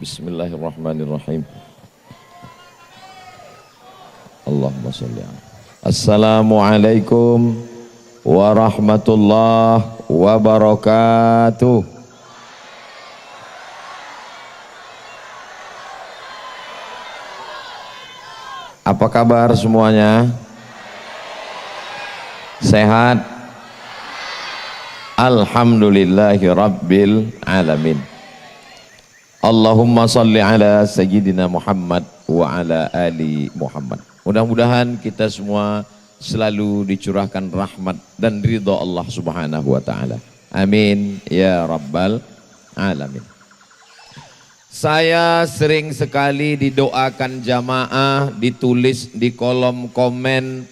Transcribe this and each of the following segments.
Bismillahirrahmanirrahim. Allahumma sholli ala. Assalamualaikum warahmatullahi wabarakatuh. Apa kabar semuanya? Sehat? Alhamdulillahi rabbil alamin. Allahumma salli ala sayyidina Muhammad wa ala ali Muhammad. Mudah-mudahan kita semua selalu dicurahkan rahmat dan ridha Allah subhanahu wa ta'ala. Amin ya rabbal alamin. Saya sering sekali didoakan jamaah, ditulis di kolom komen,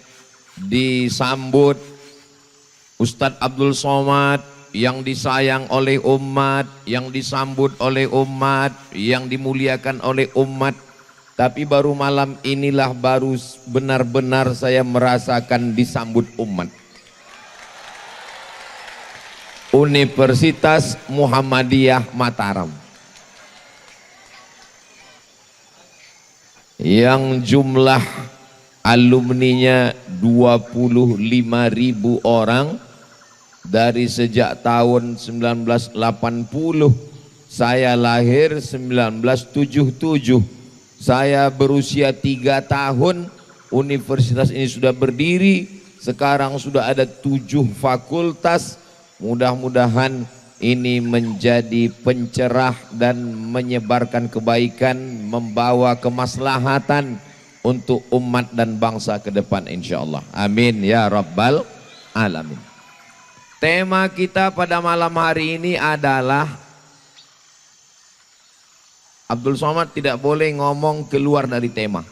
disambut Ustadz Abdul Somad yang disayang oleh umat, yang disambut oleh umat, yang dimuliakan oleh umat. Tapi baru malam inilah baru benar-benar saya merasakan disambut umat. Universitas Muhammadiyah Mataram yang jumlah alumninya 25.000 orang. Dari sejak tahun 1980, saya lahir 1977, saya berusia 3 tahun, universitas ini sudah berdiri, sekarang sudah ada 7 fakultas. Mudah-mudahan ini menjadi pencerah dan menyebarkan kebaikan, membawa kemaslahatan untuk umat dan bangsa ke depan insyaallah. Amin ya rabbal alamin. Tema kita pada malam hari ini adalah Abdul Somad tidak boleh ngomong keluar dari tema.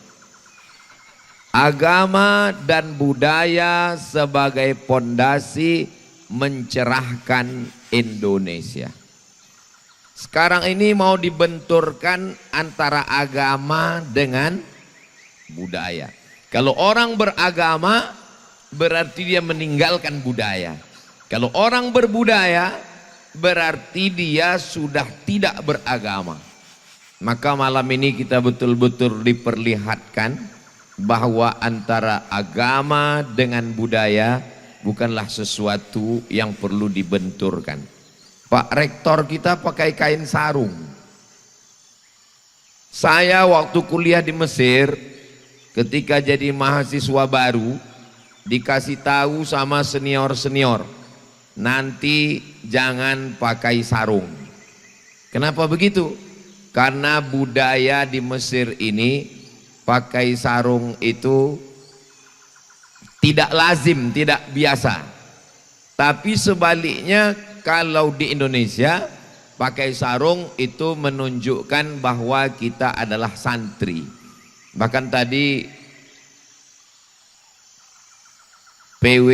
Agama dan budaya sebagai pondasi mencerahkan Indonesia. Sekarang ini mau dibenturkan antara agama dengan budaya. Kalau orang beragama berarti dia meninggalkan budaya. Kalau orang berbudaya berarti dia sudah tidak beragama. Maka malam ini kita betul-betul diperlihatkan bahwa antara agama dengan budaya bukanlah sesuatu yang perlu dibenturkan. Pak Rektor kita pakai kain sarung. Saya waktu kuliah di Mesir ketika jadi mahasiswa baru dikasih tahu sama senior-senior, nanti jangan pakai sarung. Kenapa begitu? Karena budaya di Mesir ini pakai sarung itu tidak lazim, tidak biasa. Tapi sebaliknya kalau di Indonesia pakai sarung itu menunjukkan bahwa kita adalah santri. Bahkan tadi PW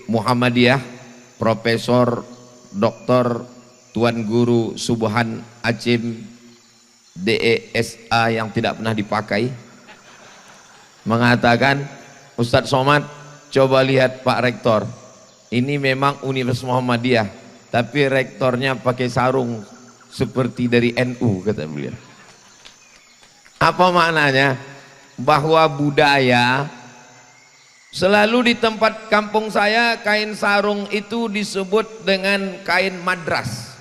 Muhammadiyah Profesor Dr. Tuan Guru Subhan Acim DESA yang tidak pernah dipakai mengatakan, Ustadz Somad coba lihat Pak Rektor, ini memang Universitas Muhammadiyah tapi rektornya pakai sarung seperti dari NU, kata beliau. Apa maknanya? Bahwa budaya selalu di tempat kampung saya kain sarung itu disebut dengan kain madras.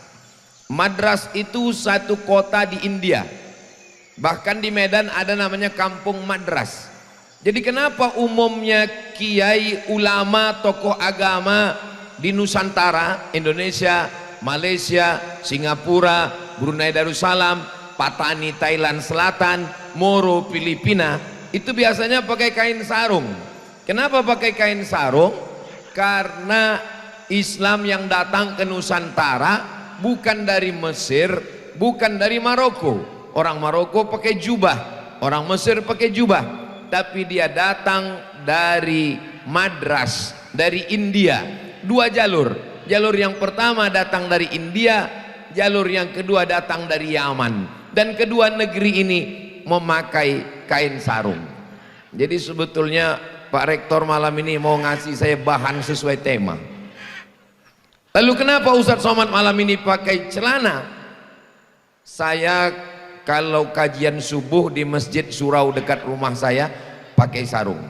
Madras itu satu kota di India. Bahkan di Medan ada namanya kampung madras. Jadi kenapa umumnya kiai, ulama, tokoh agama di Nusantara, Indonesia, Malaysia, Singapura, Brunei Darussalam, Patani Thailand Selatan, Moro Filipina itu biasanya pakai kain sarung. Kenapa pakai kain sarung? Karena Islam yang datang ke Nusantara bukan dari Mesir, bukan dari Maroko. Orang Maroko pakai jubah, orang Mesir pakai jubah, tapi dia datang dari Madras, dari India. 2 jalur. Jalur yang pertama datang dari India, jalur yang kedua datang dari Yaman. Dan kedua negeri ini memakai kain sarung. Jadi sebetulnya Pak Rektor malam ini mau ngasih saya bahan sesuai tema. Lalu kenapa Ustadz Somad malam ini pakai celana? Saya kalau kajian subuh di Masjid Surau dekat rumah saya pakai sarung.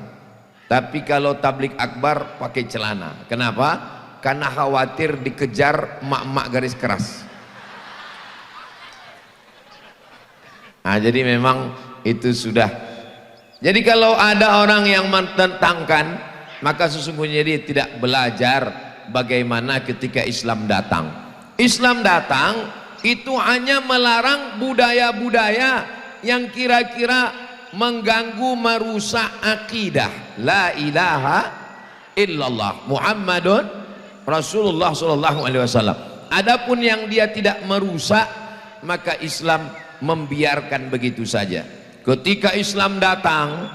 Tapi kalau tablik akbar pakai celana. Kenapa? Karena khawatir dikejar mak-mak garis keras. Nah, jadi memang itu sudah. Jadi kalau ada orang yang mententangkan, maka sesungguhnya dia tidak belajar bagaimana ketika Islam datang. Islam datang itu hanya melarang budaya-budaya yang kira-kira mengganggu, merusak akidah la ilaha illallah Muhammadun Rasulullah sallallahu alaihi wasallam. Adapun yang dia tidak merusak, maka Islam membiarkan begitu saja. Ketika Islam datang,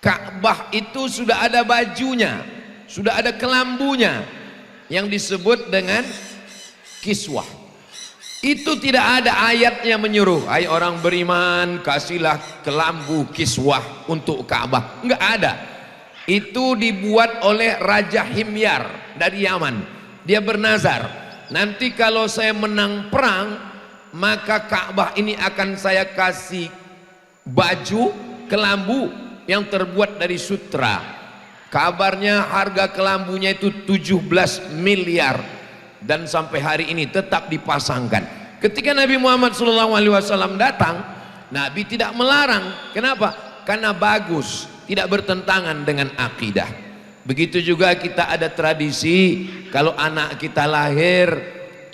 Ka'bah itu sudah ada bajunya, sudah ada kelambunya yang disebut dengan kiswah. Itu tidak ada ayatnya menyuruh, hai orang beriman, kasihlah kelambu kiswah untuk Ka'bah. Enggak ada. Itu dibuat oleh Raja Himyar dari Yaman. Dia bernazar, nanti kalau saya menang perang, maka Ka'bah ini akan saya kasih baju kelambu yang terbuat dari sutra. Kabarnya harga kelambunya itu 17 miliar. Dan sampai hari ini tetap dipasangkan. Ketika Nabi Muhammad SAW datang, Nabi tidak melarang. Kenapa? Karena bagus, tidak bertentangan dengan akidah. Begitu juga kita ada tradisi, kalau anak kita lahir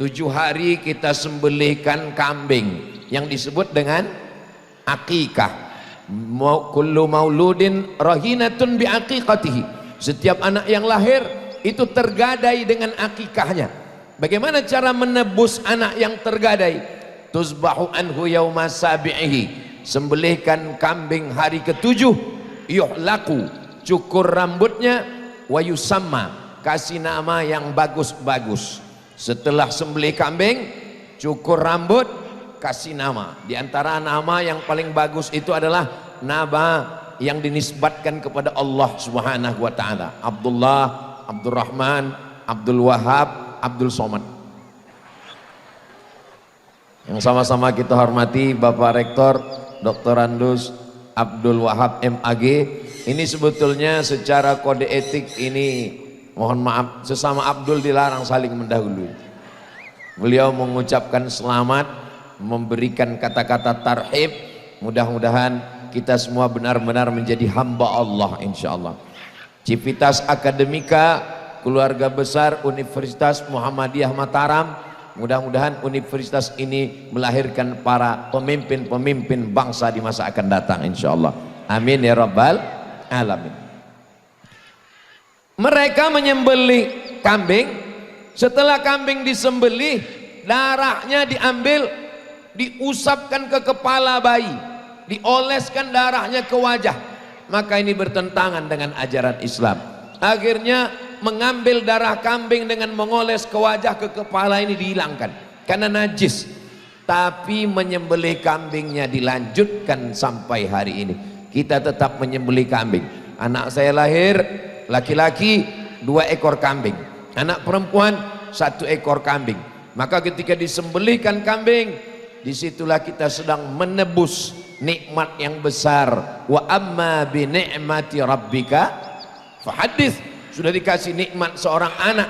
7 hari kita sembelihkan kambing yang disebut dengan akikah. Kullu mauludin rahinatun bi aqiqatihi. Setiap anak yang lahir itu tergadai dengan akikahnya. Bagaimana cara menebus anak yang tergadai? Tuzbahu anhu yauma sabi'ihi. Sembelihkan kambing hari ke-7, yuhlaku, cukur rambutnya, wa yusamma, kasih nama yang bagus-bagus. Setelah sembelih kambing, cukur rambut, kasih nama. Di antara nama yang paling bagus itu adalah nama yang dinisbatkan kepada Allah Subhanahu wa taala. Abdullah, Abdurrahman, Abdul Wahab, Abdul Somad. Yang sama-sama kita hormati Bapak Rektor Dr. Andus Abdul Wahab MAG. Ini sebetulnya secara kode etik ini, mohon maaf, sesama Abdul dilarang saling mendahului. Beliau mengucapkan selamat, memberikan kata-kata tarhib. Mudah-mudahan kita semua benar-benar menjadi hamba Allah insyaallah. Civitas Akademika, keluarga besar Universitas Muhammadiyah Mataram, mudah-mudahan universitas ini melahirkan para pemimpin-pemimpin bangsa di masa akan datang insyaallah. Amin ya rabbal alamin. Mereka menyembelih kambing. Setelah kambing disembelih, darahnya diambil, diusapkan ke kepala bayi, dioleskan darahnya ke wajah. Maka ini bertentangan dengan ajaran Islam. Akhirnya mengambil darah kambing dengan mengoles ke wajah, ke kepala ini dihilangkan karena najis. Tapi menyembelih kambingnya dilanjutkan sampai hari ini. Kita tetap menyembelih kambing. Anak saya lahir laki-laki 2 ekor kambing, anak perempuan 1 ekor kambing. Maka ketika disembelihkan kambing, disitulah kita sedang menebus nikmat yang besar. Wa amma bi ni'mati rabbika fahadits. Sudah dikasih nikmat seorang anak,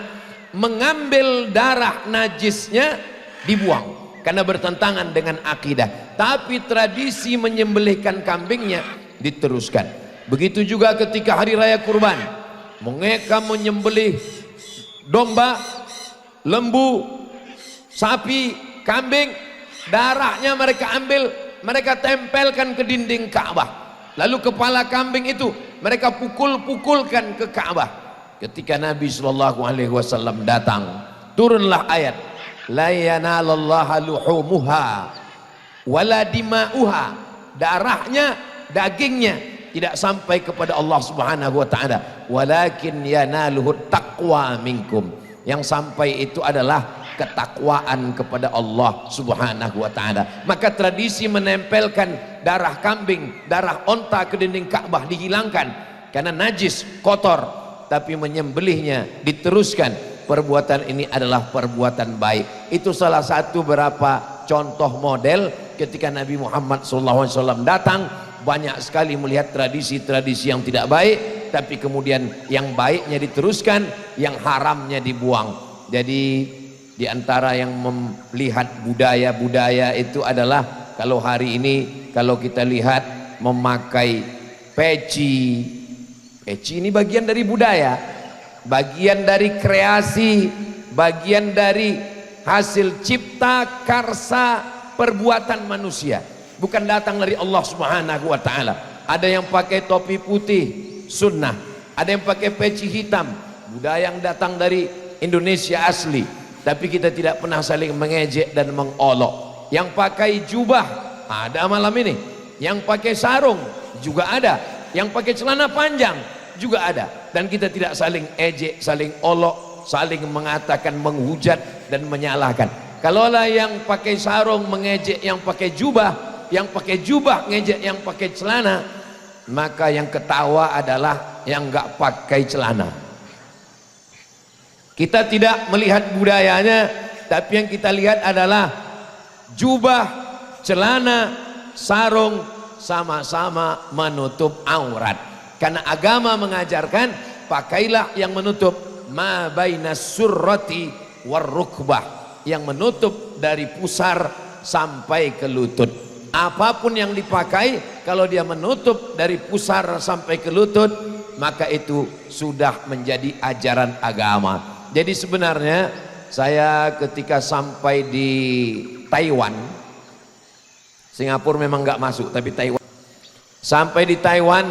mengambil darah najisnya dibuang karena bertentangan dengan akidah. Tapi tradisi menyembelihkan kambingnya diteruskan. Begitu juga ketika hari raya kurban, mereka menyembelih domba, lembu, sapi, kambing, darahnya mereka ambil, mereka tempelkan ke dinding Ka'bah. Lalu kepala kambing itu mereka pukul-pukulkan ke Ka'bah. Ketika Nabi SAW datang, turunlah ayat, la yanalallaha luhumuha wala dima'uha. Darahnya, dagingnya tidak sampai kepada Allah Subhanahu wa taala, walakin yanaluhu taqwa minkum. Yang sampai itu adalah ketakwaan kepada Allah Subhanahu wa taala. Maka tradisi menempelkan darah kambing, darah onta ke dinding Ka'bah dihilangkan karena najis, kotor. Tapi menyembelihnya diteruskan. Perbuatan ini adalah perbuatan baik. Itu salah satu beberapa contoh model ketika Nabi Muhammad SAW datang, banyak sekali melihat tradisi-tradisi yang tidak baik, tapi kemudian yang baiknya diteruskan, yang haramnya dibuang. Jadi di antara yang melihat budaya-budaya itu adalah, kalau hari ini kalau kita lihat memakai peci. Peci ini bagian dari budaya, bagian dari kreasi, bagian dari hasil cipta karsa perbuatan manusia, bukan datang dari Allah Subhanahu wa taala. Ada yang pakai topi putih, sunnah. Ada yang pakai peci hitam, budaya yang datang dari Indonesia asli. Tapi kita tidak pernah saling mengejek dan mengolok. Yang pakai jubah ada malam ini, yang pakai sarung juga ada, yang pakai celana panjang juga ada, dan kita tidak saling ejek, saling olok, saling mengatakan, menghujat dan menyalahkan. Kalaulah yang pakai sarung mengejek yang pakai jubah, yang pakai jubah ngejek yang pakai celana, maka yang ketawa adalah yang nggak pakai celana. Kita tidak melihat budayanya, tapi yang kita lihat adalah jubah, celana, sarung sama-sama menutup aurat. Karena agama mengajarkan pakailah yang menutup ma bainas surrati warrukbah, yang menutup dari pusar sampai ke lutut. Apapun yang dipakai, kalau dia menutup dari pusar sampai ke lutut, maka itu sudah menjadi ajaran agama. Jadi sebenarnya saya ketika sampai di Taiwan, Singapura memang nggak masuk, tapi Taiwan, sampai di Taiwan,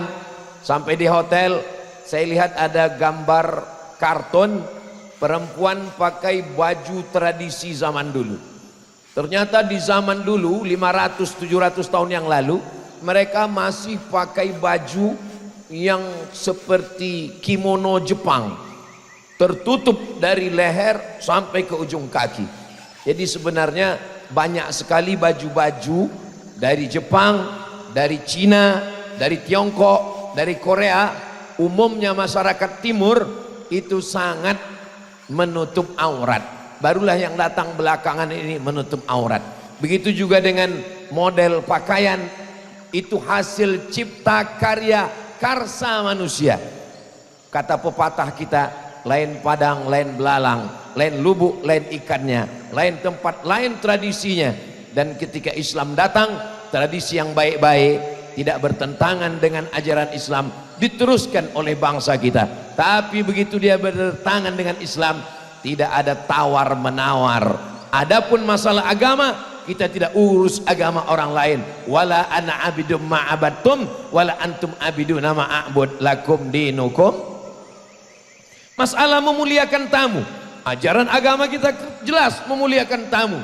sampai di hotel, saya lihat ada gambar karton perempuan pakai baju tradisi zaman dulu. Ternyata di zaman dulu 500-700 tahun yang lalu, mereka masih pakai baju yang seperti kimono Jepang, tertutup dari leher sampai ke ujung kaki. Jadi sebenarnya banyak sekali baju-baju dari Jepang, dari Cina, dari Tiongkok, dari Korea, umumnya masyarakat timur itu sangat menutup aurat. Barulah yang datang belakangan ini menutup aurat. Begitu juga dengan model pakaian, itu hasil cipta karya karsa manusia. Kata pepatah kita, lain padang, lain belalang, lain lubuk, lain ikannya, lain tempat, lain tradisinya. Dan ketika Islam datang, tradisi yang baik-baik, tidak bertentangan dengan ajaran Islam, diteruskan oleh bangsa kita. Tapi begitu dia bertentangan dengan Islam, tidak ada tawar menawar. Adapun masalah agama, kita tidak urus agama orang lain. Wala ana abidum ma'abattum wala antum abiduna ma'abud lakum dinukum. Masalah memuliakan tamu, ajaran agama kita jelas memuliakan tamu.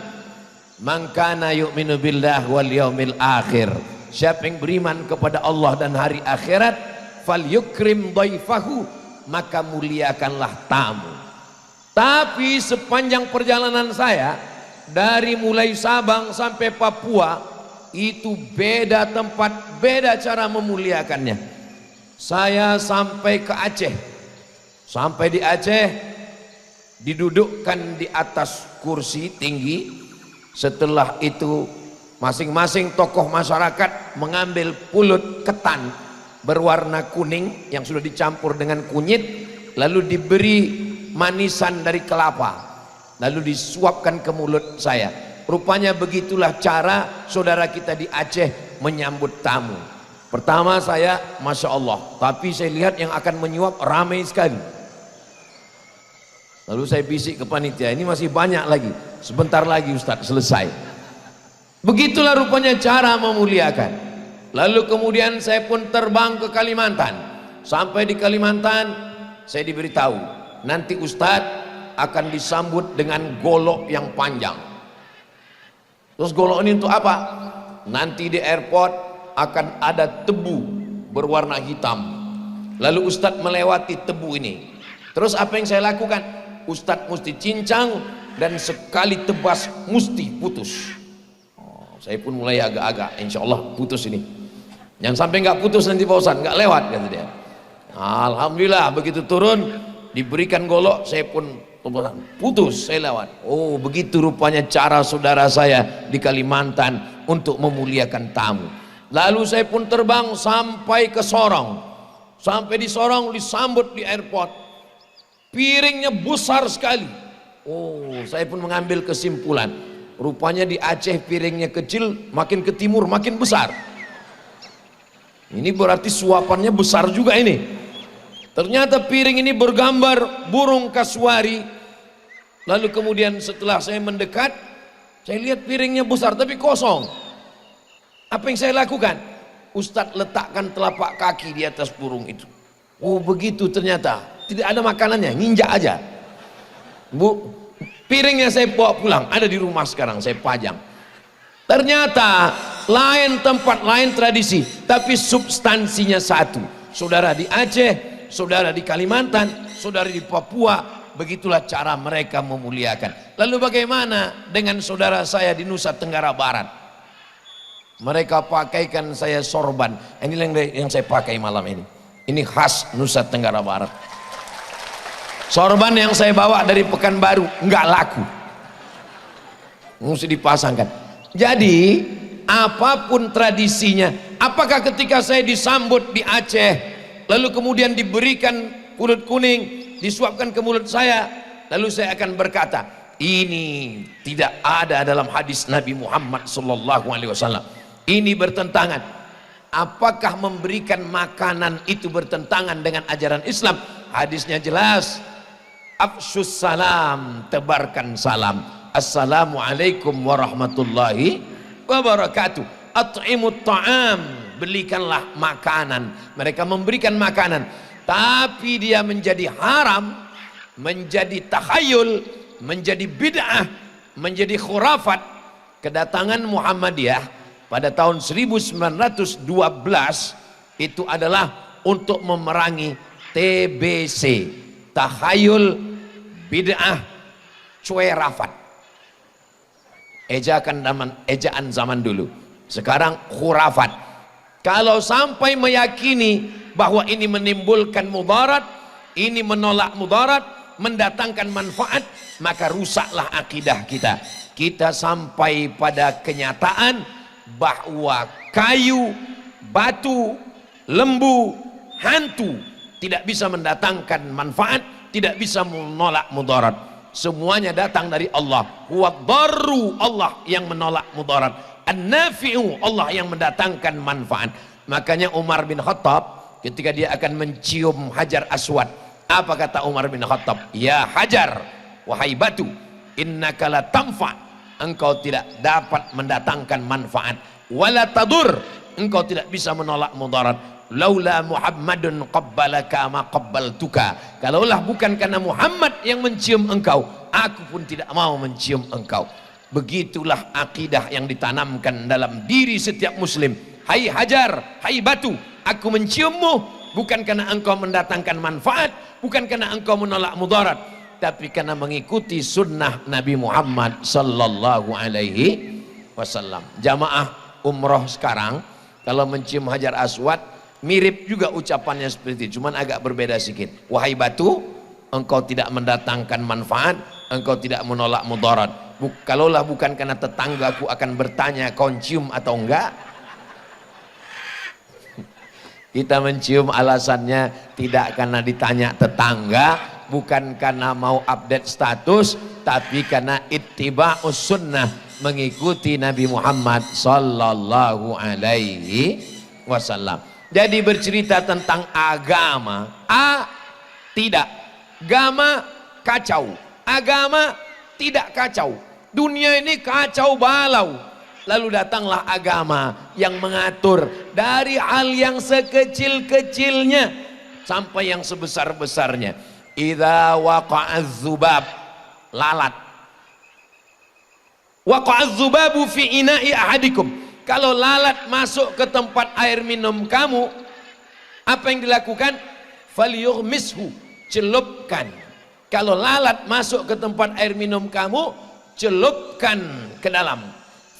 Man kana yu'minu billah wal yaumil akhir, siapa yang beriman kepada Allah dan hari akhirat, falyukrim dhaifahu, maka muliakanlah tamu. Tapi sepanjang perjalanan saya dari mulai Sabang sampai Papua, itu beda tempat, beda cara memuliakannya. Saya sampai ke Aceh, sampai di Aceh didudukkan di atas kursi tinggi. Setelah itu masing-masing tokoh masyarakat mengambil pulut ketan berwarna kuning yang sudah dicampur dengan kunyit, lalu diberi manisan dari kelapa, lalu disuapkan ke mulut saya. Rupanya begitulah cara saudara kita di Aceh menyambut tamu. Pertama saya Masya Allah, tapi saya lihat yang akan menyuap ramai sekali. Lalu saya bisik ke panitia, ini masih banyak lagi, sebentar lagi Ustadz selesai. Begitulah rupanya cara memuliakan. Lalu kemudian saya pun terbang ke Kalimantan. Sampai di Kalimantan saya diberitahu, nanti Ustadz akan disambut dengan golok yang panjang. Terus golok ini untuk apa? Nanti di airport akan ada tebu berwarna hitam. Lalu Ustadz melewati tebu ini. Terus apa yang saya lakukan? Ustadz mesti cincang dan sekali tebas mesti putus. Saya pun mulai agak-agak, insya Allah putus ini. Yang sampai nggak putus nanti Pak Ustadz, nggak lewat kata dia. Alhamdulillah begitu turun diberikan golok, saya pun putus, saya lewat. Oh begitu rupanya cara saudara saya di Kalimantan untuk memuliakan tamu. Lalu saya pun terbang sampai ke Sorong. Sampai di Sorong disambut di airport. Piringnya besar sekali. Oh, saya pun mengambil kesimpulan. Rupanya di Aceh piringnya kecil, makin ke timur makin besar. Ini berarti suapannya besar juga ini. Ternyata piring ini bergambar burung kasuari. Lalu kemudian setelah saya mendekat, saya lihat piringnya besar tapi kosong. Apa yang saya lakukan? Ustadz letakkan telapak kaki di atas burung itu. Oh begitu ternyata. Tidak ada makanannya, nginjak aja. Bu, piringnya saya bawa pulang, ada di rumah sekarang, saya pajang. Ternyata lain tempat, lain tradisi, tapi substansinya satu. Saudara di Aceh, saudara di Kalimantan, saudara di Papua, begitulah cara mereka memuliakan. Lalu bagaimana dengan saudara saya di Nusa Tenggara Barat? Mereka pakaikan saya sorban. Ini yang saya pakai malam ini. Ini khas Nusa Tenggara Barat. Sorban yang saya bawa dari Pekanbaru nggak laku, mesti dipasangkan. Jadi apapun tradisinya, apakah ketika saya disambut di Aceh lalu kemudian diberikan kulit kuning disuapkan ke mulut saya, lalu saya akan berkata ini tidak ada dalam hadis Nabi Muhammad SAW. Ini bertentangan. Apakah memberikan makanan itu bertentangan dengan ajaran Islam? Hadisnya jelas. Afshus salam, tebarkan salam. Assalamualaikum warahmatullahi wabarakatuh. At'imut ta'am, belikanlah makanan. Mereka memberikan makanan, tapi dia menjadi haram, menjadi takhayul, menjadi bid'ah, menjadi khurafat. Kedatangan Muhammadiyah pada tahun 1912 itu adalah untuk memerangi TBC, takhayul, bid'ah, cuerafat. Ejaan zaman dulu. Sekarang khurafat. Kalau sampai meyakini bahwa ini menimbulkan mudarat, ini menolak mudarat, mendatangkan manfaat, maka rusaklah akidah kita. Kita sampai pada kenyataan bahwa kayu, batu, lembu, hantu tidak bisa mendatangkan manfaat, tidak bisa menolak mudarat. Semuanya datang dari Allah. Huwad darru, Allah yang menolak mudarat. An-nafi'u, Allah yang mendatangkan manfaat. Makanya Umar bin Khattab ketika dia akan mencium Hajar Aswad, apa kata Umar bin Khattab? Ya Hajar, wahai batu, innaka la tanfa, engkau tidak dapat mendatangkan manfaat. Wala tadur, engkau tidak bisa menolak mudarat. Laula Muhammadun qabbalaka ma qabbaltuka, kalaulah bukan karena Muhammad yang mencium engkau, aku pun tidak mau mencium engkau. Begitulah akidah yang ditanamkan dalam diri setiap muslim. Hai Hajar, hai batu, aku menciummu bukan karena engkau mendatangkan manfaat, bukan karena engkau menolak mudarat, tapi karena mengikuti sunnah Nabi Muhammad sallallahu alaihi wasallam. Jamaah umroh sekarang kalau mencium Hajar Aswad mirip juga ucapannya seperti itu, cuman agak berbeda sedikit. Wahai batu, engkau tidak mendatangkan manfaat, engkau tidak menolak mudarat. Kalaulah bukan karena tetanggaku akan bertanya kau cium atau enggak, kita mencium alasannya tidak karena ditanya tetangga, bukan karena mau update status, tapi karena ittiba'us sunnah, mengikuti Nabi Muhammad sallallahu alaihi wasallam. Jadi bercerita tentang agama, tidak, agama kacau, agama tidak kacau, dunia ini kacau balau. Lalu datanglah agama yang mengatur dari hal yang sekecil-kecilnya sampai yang sebesar-besarnya. Idza waqa'az zubab, lalat. Waqa'az zubabu fi ina'i ahadikum. Kalau lalat masuk ke tempat air minum kamu, apa yang dilakukan? Falyughmishu, celupkan. Kalau lalat masuk ke tempat air minum kamu, celupkan ke dalam.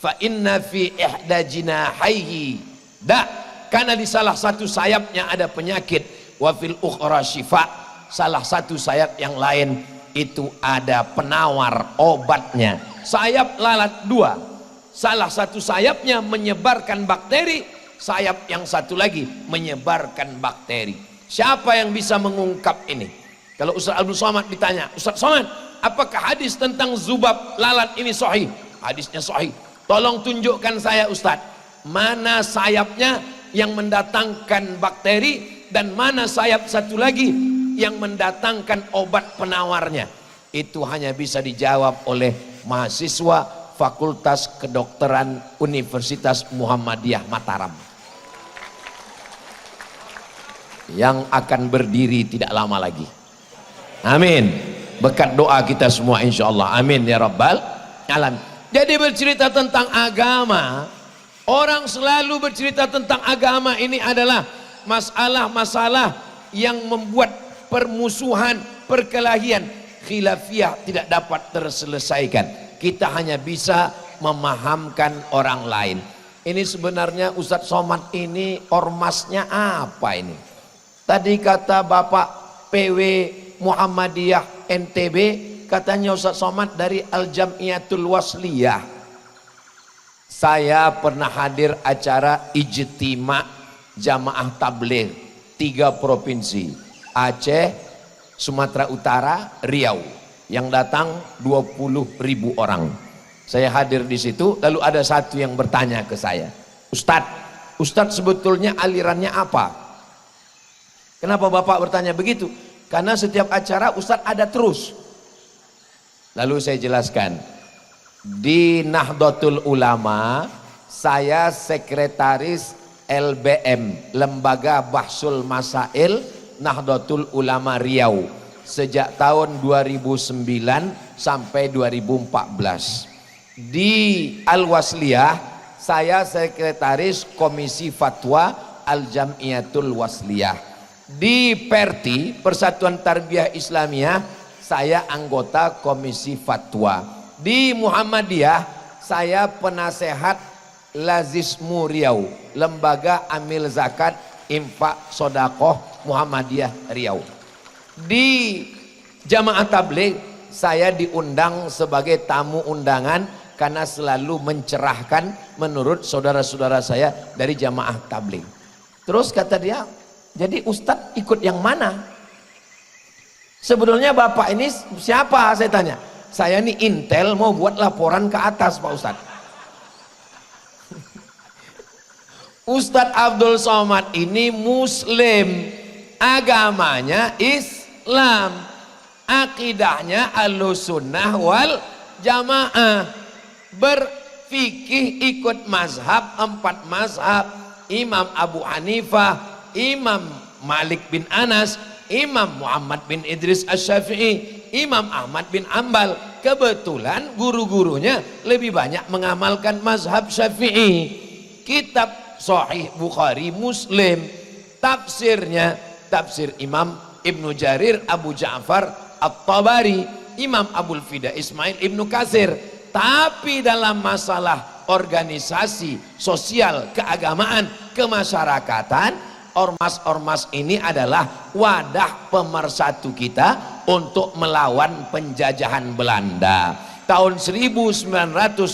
Fa inna fi ihda jinahaihi da, karena di salah satu sayapnya ada penyakit. Wa fil ukhra syifa, salah satu sayap yang lain itu ada penawar obatnya. Sayap lalat dua, Salah satu sayapnya menyebarkan bakteri, sayap yang satu lagi menyebarkan bakteri. Siapa yang bisa mengungkap ini? Kalau Ustaz Abdul Somad ditanya, Ustaz Somad, apakah hadis tentang zubab lalat ini sahih? Hadisnya sahih. Tolong tunjukkan saya Ustaz, mana sayapnya yang mendatangkan bakteri dan mana sayap satu lagi yang mendatangkan obat penawarnya. Itu hanya bisa dijawab oleh mahasiswa Fakultas Kedokteran Universitas Muhammadiyah Mataram yang akan berdiri tidak lama lagi. Amin. Berkat doa kita semua insyaallah. Amin ya rabbal alamin. Jadi bercerita tentang agama, orang selalu bercerita tentang agama ini adalah masalah-masalah yang membuat permusuhan, perkelahian, khilafiyah tidak dapat terselesaikan. Kita hanya bisa memahamkan orang lain. Ini sebenarnya Ustadz Somad ini ormasnya apa ini? Tadi kata Bapak PW Muhammadiyah NTB, katanya Ustadz Somad dari Al-Jam'iyatul Wasliyah. Saya pernah hadir acara ijtima jamaah tabligh 3 provinsi, Aceh, Sumatera Utara, Riau, yang datang 20.000 orang. Saya hadir di situ, lalu ada satu yang bertanya ke saya, Ustadz sebetulnya alirannya apa? Kenapa Bapak bertanya begitu? Karena setiap acara Ustadz ada terus. Lalu saya jelaskan, di Nahdlatul Ulama saya sekretaris LBM, Lembaga Bahsul Masail Nahdlatul Ulama Riau, sejak tahun 2009 sampai 2014. Di Al-Wasliyah saya sekretaris Komisi Fatwa Al-Jam'iyatul Wasliyah. Di Perti Persatuan Tarbiyah Islamiyah saya anggota Komisi Fatwa. Di Muhammadiyah saya penasehat Lazismu Riau, Lembaga Amil Zakat Infak Sodakoh Muhammadiyah Riau. Di Jamaah Tabligh saya diundang sebagai tamu undangan karena selalu mencerahkan menurut saudara-saudara saya dari Jamaah Tabligh. Terus kata dia, jadi Ustadz ikut yang mana? Sebetulnya Bapak ini siapa? Saya tanya. Saya ini intel mau buat laporan ke atas Pak Ustadz. Ustadz Abdul Somad ini Muslim, agamanya Islam, akidahnya Ahlussunnah wal Jamaah, berfikih ikut mazhab 4 mazhab, Imam Abu Hanifah, Imam Malik bin Anas, Imam Muhammad bin Idris Asy-Syafi'i, Imam Ahmad bin Ambal. Kebetulan guru-gurunya lebih banyak mengamalkan mazhab Syafi'i. Kitab Sahih Bukhari, Muslim, tafsirnya tafsir Imam Ibnu Jarir Abu Ja'far At-Tabari, Imam Abul Fida Ismail Ibnu Katsir. Tapi dalam masalah organisasi, sosial, keagamaan, kemasyarakatan, ormas-ormas ini adalah wadah pemersatu kita untuk melawan penjajahan Belanda. Tahun 1905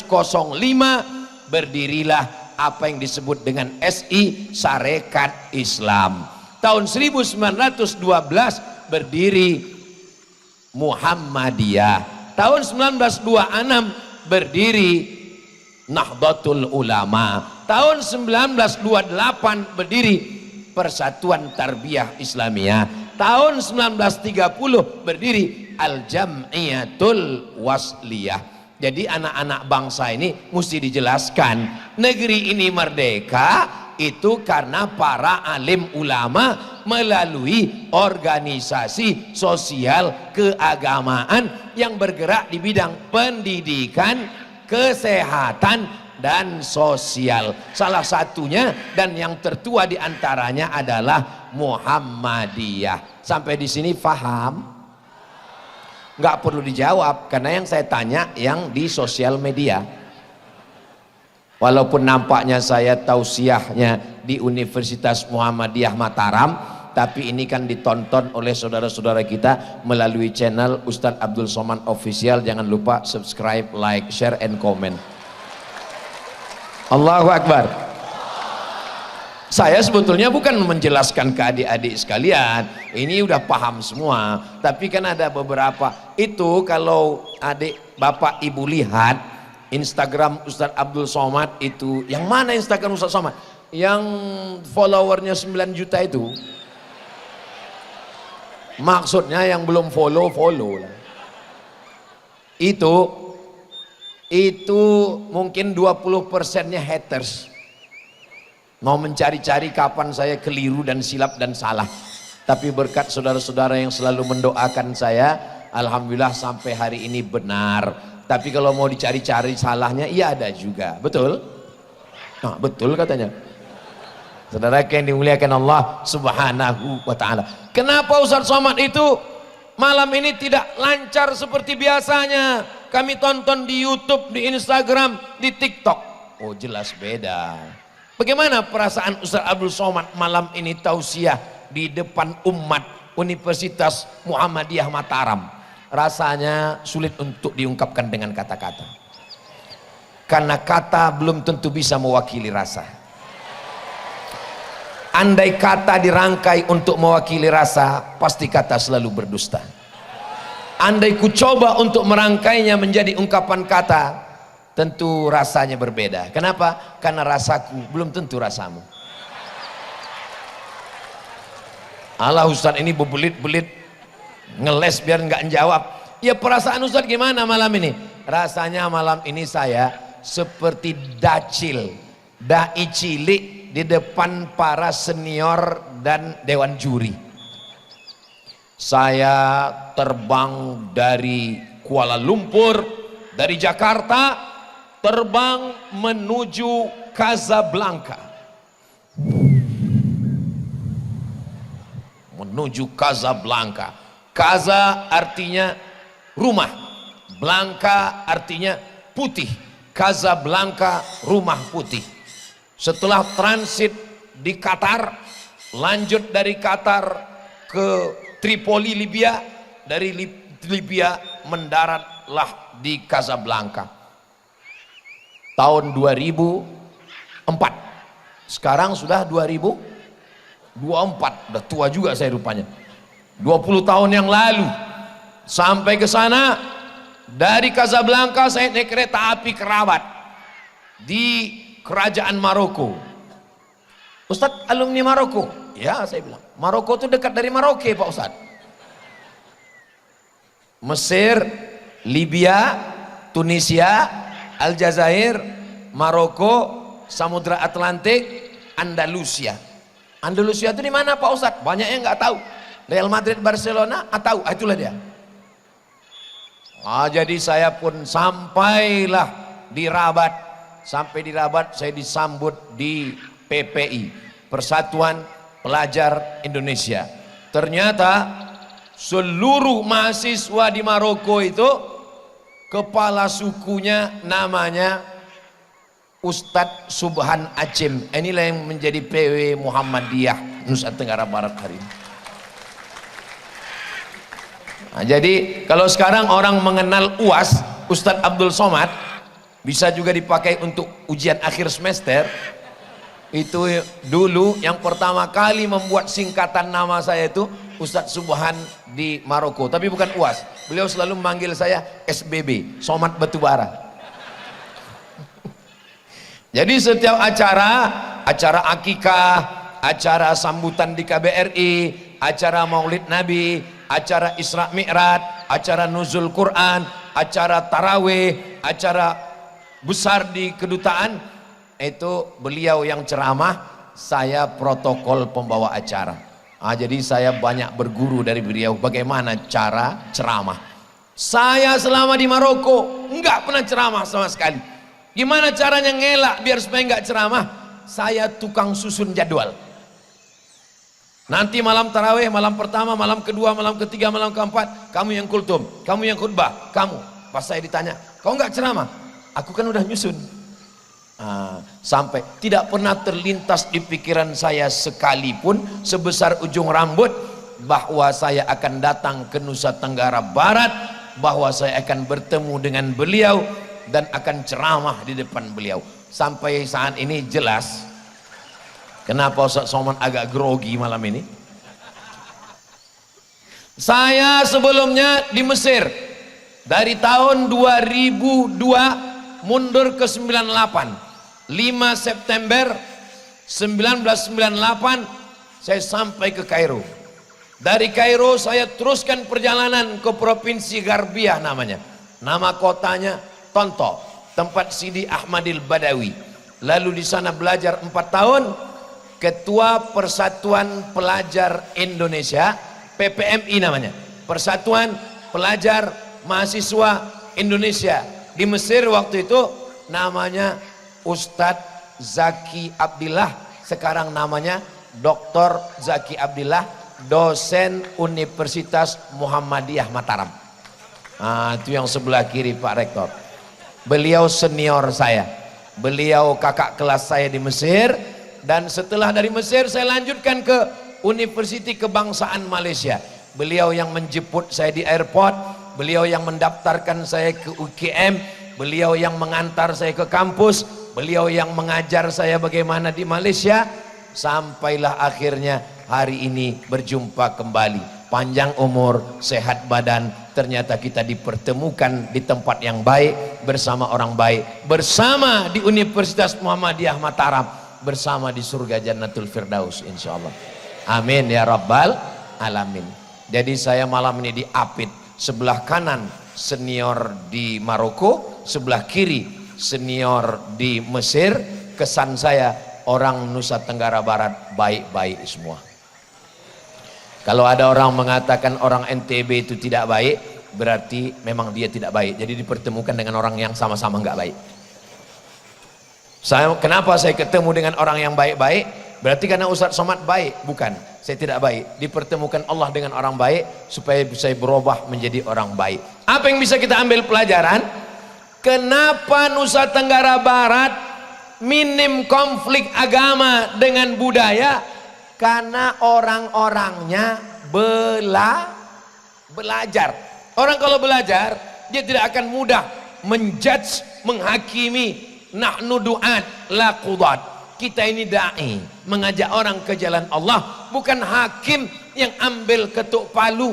berdirilah apa yang disebut dengan SI, Sarekat Islam. Tahun 1912 berdiri Muhammadiyah. Tahun 1926 berdiri Nahdlatul Ulama. Tahun 1928 berdiri Persatuan Tarbiyah Islamiyah. Tahun 1930 berdiri Al-Jam'iyatul Wasliyah. Jadi anak-anak bangsa ini mesti dijelaskan, negeri ini merdeka itu karena para alim ulama melalui organisasi sosial keagamaan yang bergerak di bidang pendidikan, kesehatan, dan sosial. Salah satunya dan yang tertua di antaranya adalah Muhammadiyah. Sampai di sini paham? Nggak perlu dijawab karena yang saya tanya yang di sosial media. Walaupun nampaknya saya tausiahnya di Universitas Muhammadiyah Mataram, tapi ini kan ditonton oleh saudara-saudara kita melalui channel Ustadz Abdul Somad Official. Jangan lupa subscribe, like, share, and comment. Allahu Akbar. Saya sebetulnya bukan menjelaskan ke adik-adik sekalian, ini udah paham semua, tapi kan ada beberapa itu. Kalau adik bapak ibu lihat Instagram Ustadz Abdul Somad itu, yang mana Instagram Ustadz Somad? Yang followernya 9 juta itu, maksudnya yang belum follow lah. Itu mungkin 20%-nya haters, mau mencari-cari kapan saya keliru dan silap dan salah. Tapi berkat saudara-saudara yang selalu mendoakan saya, alhamdulillah sampai hari ini benar. Tapi kalau mau dicari-cari salahnya, iya ada juga. Betul? Nah, betul katanya. Saudara yang dimuliakan Allah Subhanahu wa ta'ala. Kenapa Ustadz Somad itu malam ini tidak lancar seperti biasanya? Kami tonton di YouTube, di Instagram, di TikTok. Oh, jelas beda. Bagaimana perasaan Ustadz Abdul Somad malam ini tausiah di depan umat Universitas Muhammadiyah Mataram? Rasanya sulit untuk diungkapkan dengan kata-kata, karena kata belum tentu bisa mewakili rasa. Andai kata dirangkai untuk mewakili rasa, pasti kata selalu berdusta. Andai ku coba untuk merangkainya menjadi ungkapan kata, tentu rasanya berbeda. Kenapa? Karena rasaku belum tentu rasamu. Allah, Ustadz ini berbelit-belit ngeles biar nggak jawab. Ya, perasaan Ustadz gimana malam ini? Rasanya malam ini saya seperti dacil, dai cilik di depan para senior dan dewan juri. Saya terbang dari Kuala Lumpur, dari Jakarta, terbang menuju Casablanca. Menuju Casablanca. Casa artinya rumah, Blanca artinya putih. Casablanca, rumah putih. Setelah transit di Qatar, lanjut dari Qatar ke Tripoli, Libya. Dari Libya mendaratlah di Casablanca. Tahun 2004. Sekarang sudah 2024. Udah tua juga saya rupanya. 20 tahun yang lalu. Sampai ke sana, dari Casablanca saya naik kereta api ke Rabat di Kerajaan Maroko. Ustadz alumni Maroko? Ya, saya bilang Maroko itu dekat dari Maroke Pak Ustadz. Mesir, Libya, Tunisia, Aljazair, Maroko, Samudra Atlantik, Andalusia. Andalusia itu di mana Pak Ustadz? Banyak yang nggak tahu. Real Madrid, Barcelona, tahu? Itulah dia. Jadi saya pun sampailah di Rabat. Sampai di Rabat saya disambut di PPI, Persatuan Pelajar Indonesia. Ternyata seluruh mahasiswa di Maroko itu kepala sukunya namanya Ustadz Subhan Acem. Inilah yang menjadi PW Muhammadiyah Nusa Tenggara Barat hari ini. Nah, jadi kalau sekarang orang mengenal UAS, Ustadz Abdul Somad, bisa juga dipakai untuk ujian akhir semester. Itu dulu yang pertama kali membuat singkatan nama saya itu Ustadz Subhan di Maroko, tapi bukan UAS. Beliau selalu memanggil saya SBB, Somad Batubara. Jadi setiap acara akikah, acara sambutan di KBRI, acara Maulid Nabi, acara Isra Mi'raj, acara Nuzul Quran, acara Tarawih, acara besar di kedutaan, itu beliau yang ceramah, saya protokol pembawa acara. Jadi saya banyak berguru dari beliau bagaimana cara ceramah. Saya selama di Maroko enggak pernah ceramah sama sekali. Gimana caranya ngelak biar supaya enggak ceramah? Saya tukang susun jadwal. Nanti malam tarawih, malam pertama, malam kedua, malam ketiga, malam keempat, kamu yang kultum, kamu yang khutbah, kamu. Pas saya ditanya, kau enggak ceramah? Aku kan udah nyusun. Sampai tidak pernah terlintas di pikiran saya sekalipun sebesar ujung rambut bahwa saya akan datang ke Nusa Tenggara Barat, bahwa saya akan bertemu dengan beliau dan akan ceramah di depan beliau. Sampai saat ini jelas kenapa Ustaz Somad agak grogi malam ini. Saya sebelumnya di Mesir dari tahun 2002 mundur ke 98. 5 September 1998 saya sampai ke Kairo. Dari Kairo saya teruskan perjalanan ke provinsi Garbiyah namanya. Nama kotanya Tonto, tempat Sidi Ahmadil Badawi. Lalu di sana belajar 4 tahun, ketua Persatuan Pelajar Indonesia, PPMI namanya, Persatuan Pelajar Mahasiswa Indonesia. Di Mesir waktu itu namanya Ustadz Zaki Abdillah, sekarang namanya Dr. Zaki Abdillah, dosen Universitas Muhammadiyah Mataram. Nah, itu yang sebelah kiri Pak Rektor. Beliau senior saya, beliau kakak kelas saya di Mesir, dan setelah dari Mesir saya lanjutkan ke Universiti Kebangsaan Malaysia. Beliau yang menjemput saya di airport, beliau yang mendaftarkan saya ke UKM, beliau yang mengantar saya ke kampus, beliau yang mengajar saya bagaimana di Malaysia, sampailah akhirnya hari ini berjumpa kembali. Panjang umur, sehat badan, ternyata kita dipertemukan di tempat yang baik, bersama orang baik, bersama di Universitas Muhammadiyah Mataram, bersama di surga Jannatul Firdaus insyaallah. Amin ya rabbal alamin. Jadi saya malam ini diapit, sebelah kanan senior di Maroko, sebelah kiri senior di Mesir. Kesan saya orang Nusa Tenggara Barat baik-baik semua. Kalau ada orang mengatakan orang NTB itu tidak baik, berarti memang dia tidak baik. Jadi dipertemukan dengan orang yang sama-sama nggak baik. Kenapa saya ketemu dengan orang yang baik-baik? Berarti karena Ustaz Somad baik? Bukan, saya tidak baik. Dipertemukan Allah dengan orang baik supaya saya berubah menjadi orang baik. Apa yang bisa kita ambil pelajaran? Kenapa Nusa Tenggara Barat minim konflik agama dengan budaya? Karena orang-orangnya belajar. Orang kalau belajar, dia tidak akan mudah menjudge, menghakimi. Nahnu du'at la qudat. Kita ini da'i, mengajak orang ke jalan Allah, bukan hakim yang ambil ketuk palu,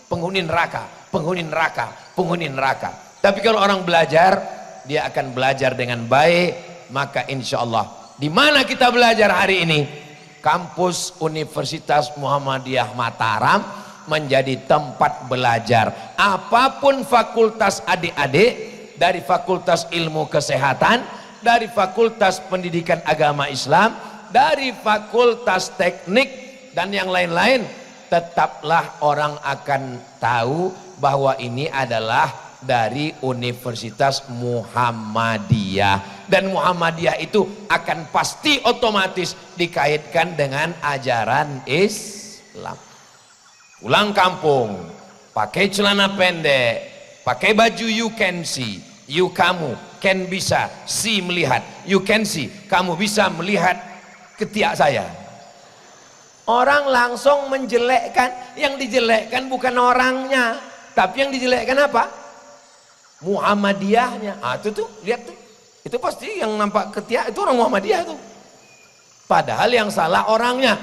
penghuni neraka, penghuni neraka, penghuni neraka. Tapi kalau orang belajar, dia akan belajar dengan baik. Maka insya Allah, di mana kita belajar hari ini? Kampus Universitas Muhammadiyah Mataram menjadi tempat belajar. Apapun fakultas adik-adik, dari Fakultas Ilmu Kesehatan, dari Fakultas Pendidikan Agama Islam, dari Fakultas Teknik dan yang lain-lain, tetaplah orang akan tahu bahwa ini adalah dari Universitas Muhammadiyah, dan Muhammadiyah itu akan pasti otomatis dikaitkan dengan ajaran Islam. Pulang kampung pakai celana pendek, pakai baju you can see, you kamu can bisa see melihat, you can see kamu bisa melihat ketiak saya. Orang langsung menjelekkan, yang dijelekkan bukan orangnya, tapi yang dijelekkan apa? Muhammadiyahnya. Ah itu tuh, lihat tuh, itu pasti yang nampak ketiak itu orang Muhammadiyah tuh. Padahal yang salah orangnya.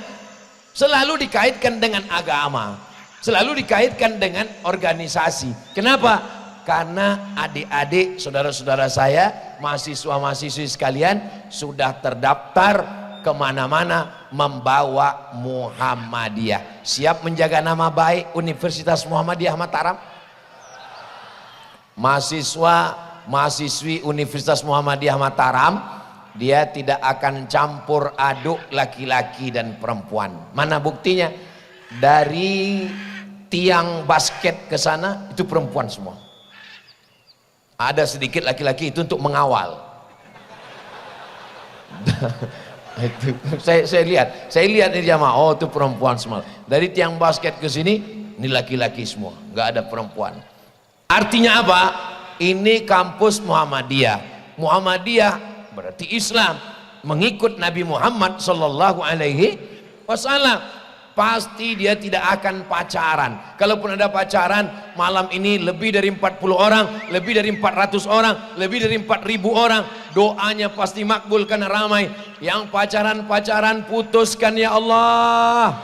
Selalu dikaitkan dengan agama, selalu dikaitkan dengan organisasi. Kenapa? Karena adik-adik, saudara-saudara saya, mahasiswa-mahasiswi sekalian sudah terdaftar kemana-mana membawa Muhammadiyah. Siap menjaga nama baik Universitas Muhammadiyah Mataram? Mahasiswa-mahasiswi Universitas Muhammadiyah Mataram, dia tidak akan campur aduk laki-laki dan perempuan. Mana buktinya? Dari tiang basket ke sana itu perempuan semua. Ada sedikit laki-laki itu untuk mengawal. saya lihat ini jamaah, oh itu perempuan semua. Dari tiang basket ke sini ini laki-laki semua, nggak ada perempuan. Artinya apa? Ini kampus Muhammadiyah. Muhammadiyah berarti Islam, mengikut Nabi Muhammad sallallahu alaihi wasallam. pasti dia tidak akan pacaran. Kalaupun ada pacaran, malam ini lebih dari 40 orang, lebih dari 400 orang, lebih dari 4.000 orang, doanya pasti makbul karena ramai. Yang pacaran-pacaran putuskan ya Allah.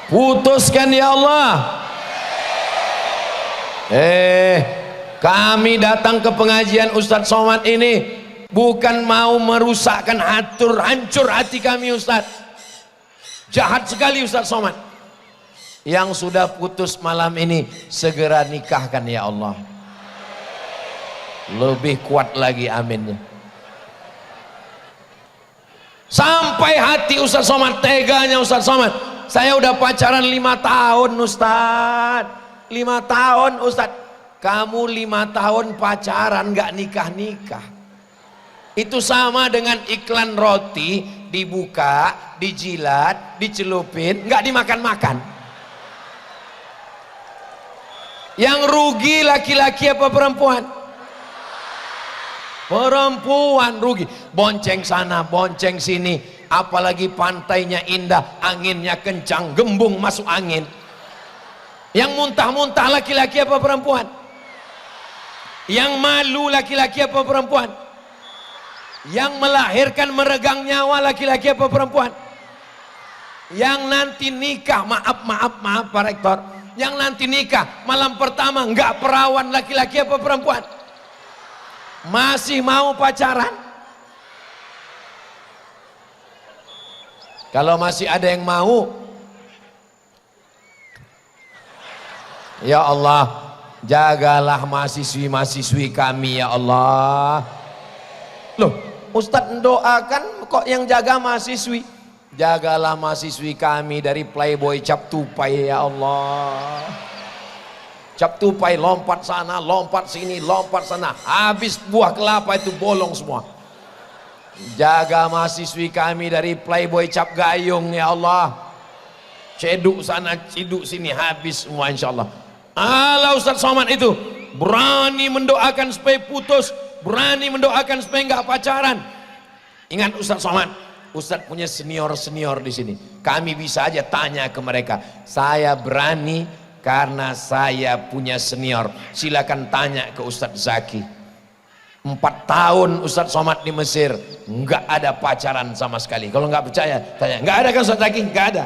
Putuskan ya Allah. Kami datang ke pengajian Ustadz Somad ini bukan mau merusakkan hancur hati kami Ustadz. Jahat sekali Ustadz Somad. Yang sudah putus malam ini segera nikahkan ya Allah. Lebih kuat lagi aminnya. Sampai hati Ustadz Somad, teganya Ustadz Somad. Saya udah pacaran 5 tahun Ustadz. 5 tahun Ustadz. Kamu 5 tahun pacaran gak nikah-nikah. Itu sama dengan iklan roti, dibuka, dijilat, dicelupin, gak dimakan-makan. Yang rugi laki-laki apa perempuan? Perempuan rugi. Bonceng sana, bonceng sini. Apalagi pantainya indah, anginnya kencang, gembung masuk angin. Yang muntah-muntah laki-laki apa perempuan? Yang malu laki-laki apa perempuan? Yang melahirkan meregang nyawa laki-laki apa perempuan? Yang nanti nikah, maaf Pak Rektor, yang nanti nikah malam pertama enggak perawan laki-laki apa perempuan? Masih mau pacaran? Kalau masih ada yang mau, ya Allah, jagalah mahasiswi-mahasiswi kami ya Allah. Loh, Ustadz doakan kok yang jaga mahasiswi. Jagalah mahasiswi kami dari playboy cap tupai ya Allah. Cap tupai lompat sana, lompat sini, lompat sana. Habis buah kelapa itu bolong semua. Jaga mahasiswi kami dari playboy cap gayung ya Allah. Ceduk sana, ciduk sini, habis semua insya Allah. Allah Ustadz Somad itu berani mendoakan supaya putus, berani mendoakan supaya nggak pacaran. Ingat Ustadz Somad, Ustadz punya senior-senior di sini. Kami bisa aja tanya ke mereka. Saya berani karena saya punya senior. Silakan tanya ke Ustadz Zaki. 4 tahun Ustadz Somad di Mesir nggak ada pacaran sama sekali. Kalau nggak percaya tanya, nggak ada kan Ustadz Zaki? Nggak ada.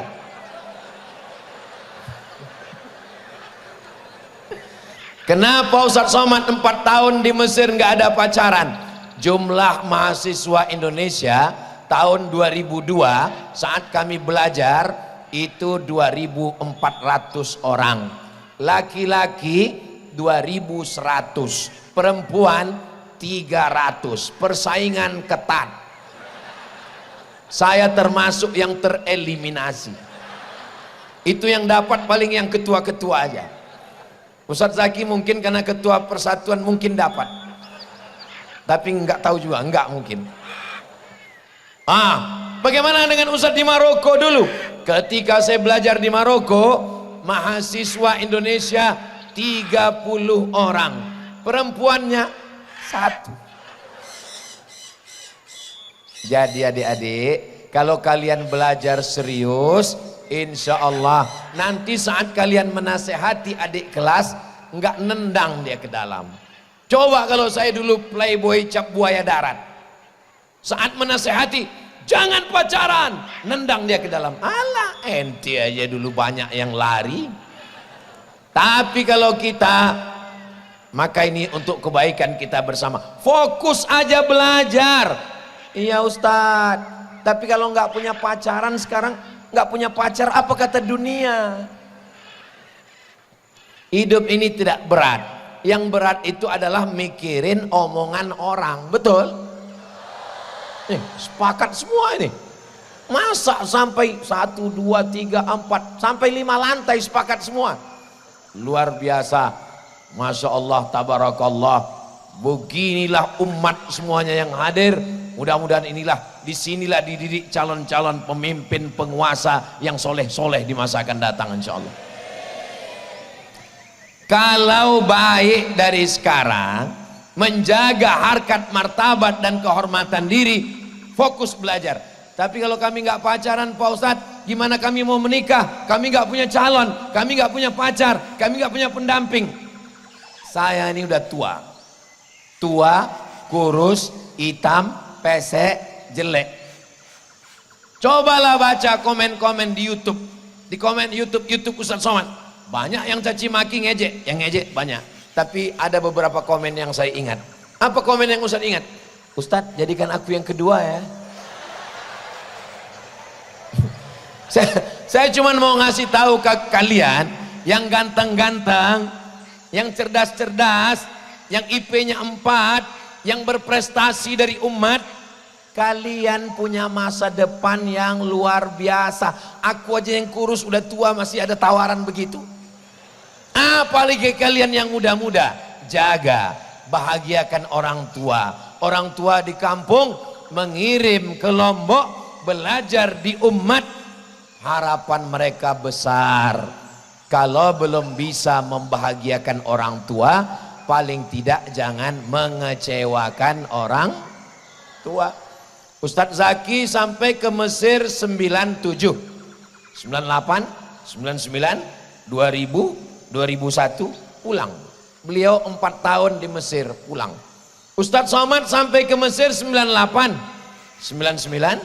Kenapa Ustadz Somad 4 tahun di Mesir nggak ada pacaran? Jumlah mahasiswa Indonesia tahun 2002 saat kami belajar itu 2.400 orang. Laki-laki 2.100, perempuan 300. Persaingan ketat. Saya termasuk yang tereliminasi. Itu yang dapat paling yang ketua-ketua aja. Ustadz Zaki mungkin karena ketua persatuan mungkin dapat, tapi nggak tahu juga, nggak mungkin. Bagaimana dengan Ustadz di Maroko dulu? Ketika saya belajar di Maroko, mahasiswa Indonesia 30 orang, perempuannya 1. Jadi adik-adik, kalau kalian belajar serius, insya Allah nanti saat kalian menasehati adik kelas nggak nendang dia ke dalam. Coba kalau saya dulu playboy cap buaya darat, saat menasehati jangan pacaran, nendang dia ke dalam. Alah, ente aja dulu banyak yang lari. Tapi kalau kita, maka ini untuk kebaikan kita bersama, fokus aja belajar. Iya Ustadz, tapi kalau nggak punya pacaran sekarang, nggak punya pacar, apa kata dunia? Hidup ini tidak berat. Yang berat itu adalah mikirin omongan orang. Betul? Sepakat semua ini. Masa sampai 1, 2, 3, 4 sampai 5 lantai sepakat semua. Luar biasa. Masya Allah, tabarakallah. Beginilah umat semuanya yang hadir. Mudah-mudahan disinilah dididik calon-calon pemimpin penguasa yang soleh-soleh di masa akan datang insya Allah. Kalau baik dari sekarang, menjaga harkat martabat dan kehormatan diri, fokus belajar. Tapi kalau kami nggak pacaran Pak Ustadz, gimana kami mau menikah? Kami nggak punya calon, kami nggak punya pacar, kami nggak punya pendamping. Saya ini udah tua, kurus, hitam, pesek, jelek. Cobalah baca komen-komen di YouTube, di komen YouTube Ustadz Somad, banyak yang caci maki, ngejek, yang ngejek banyak. Tapi ada beberapa komen yang saya ingat. Apa komen yang Ustadz ingat? Ustadz, jadikan aku yang kedua ya. Saya cuma mau ngasih tahu ke kalian yang ganteng-ganteng, yang cerdas-cerdas, yang IP-nya 4, yang berprestasi dari umat, kalian punya masa depan yang luar biasa. Aku aja yang kurus udah tua masih ada tawaran begitu. Apalagi kalian yang muda-muda, jaga, bahagiakan orang tua. Orang tua di kampung mengirim ke Lombok belajar di umat, harapan mereka besar. Kalau belum bisa membahagiakan orang tua, paling tidak jangan mengecewakan orang tua. Ustadz Zaki sampai ke Mesir 97, 98, 99, 2000, 2001 pulang. Beliau 4 tahun di Mesir pulang. Ustadz Somad sampai ke Mesir 98, 99,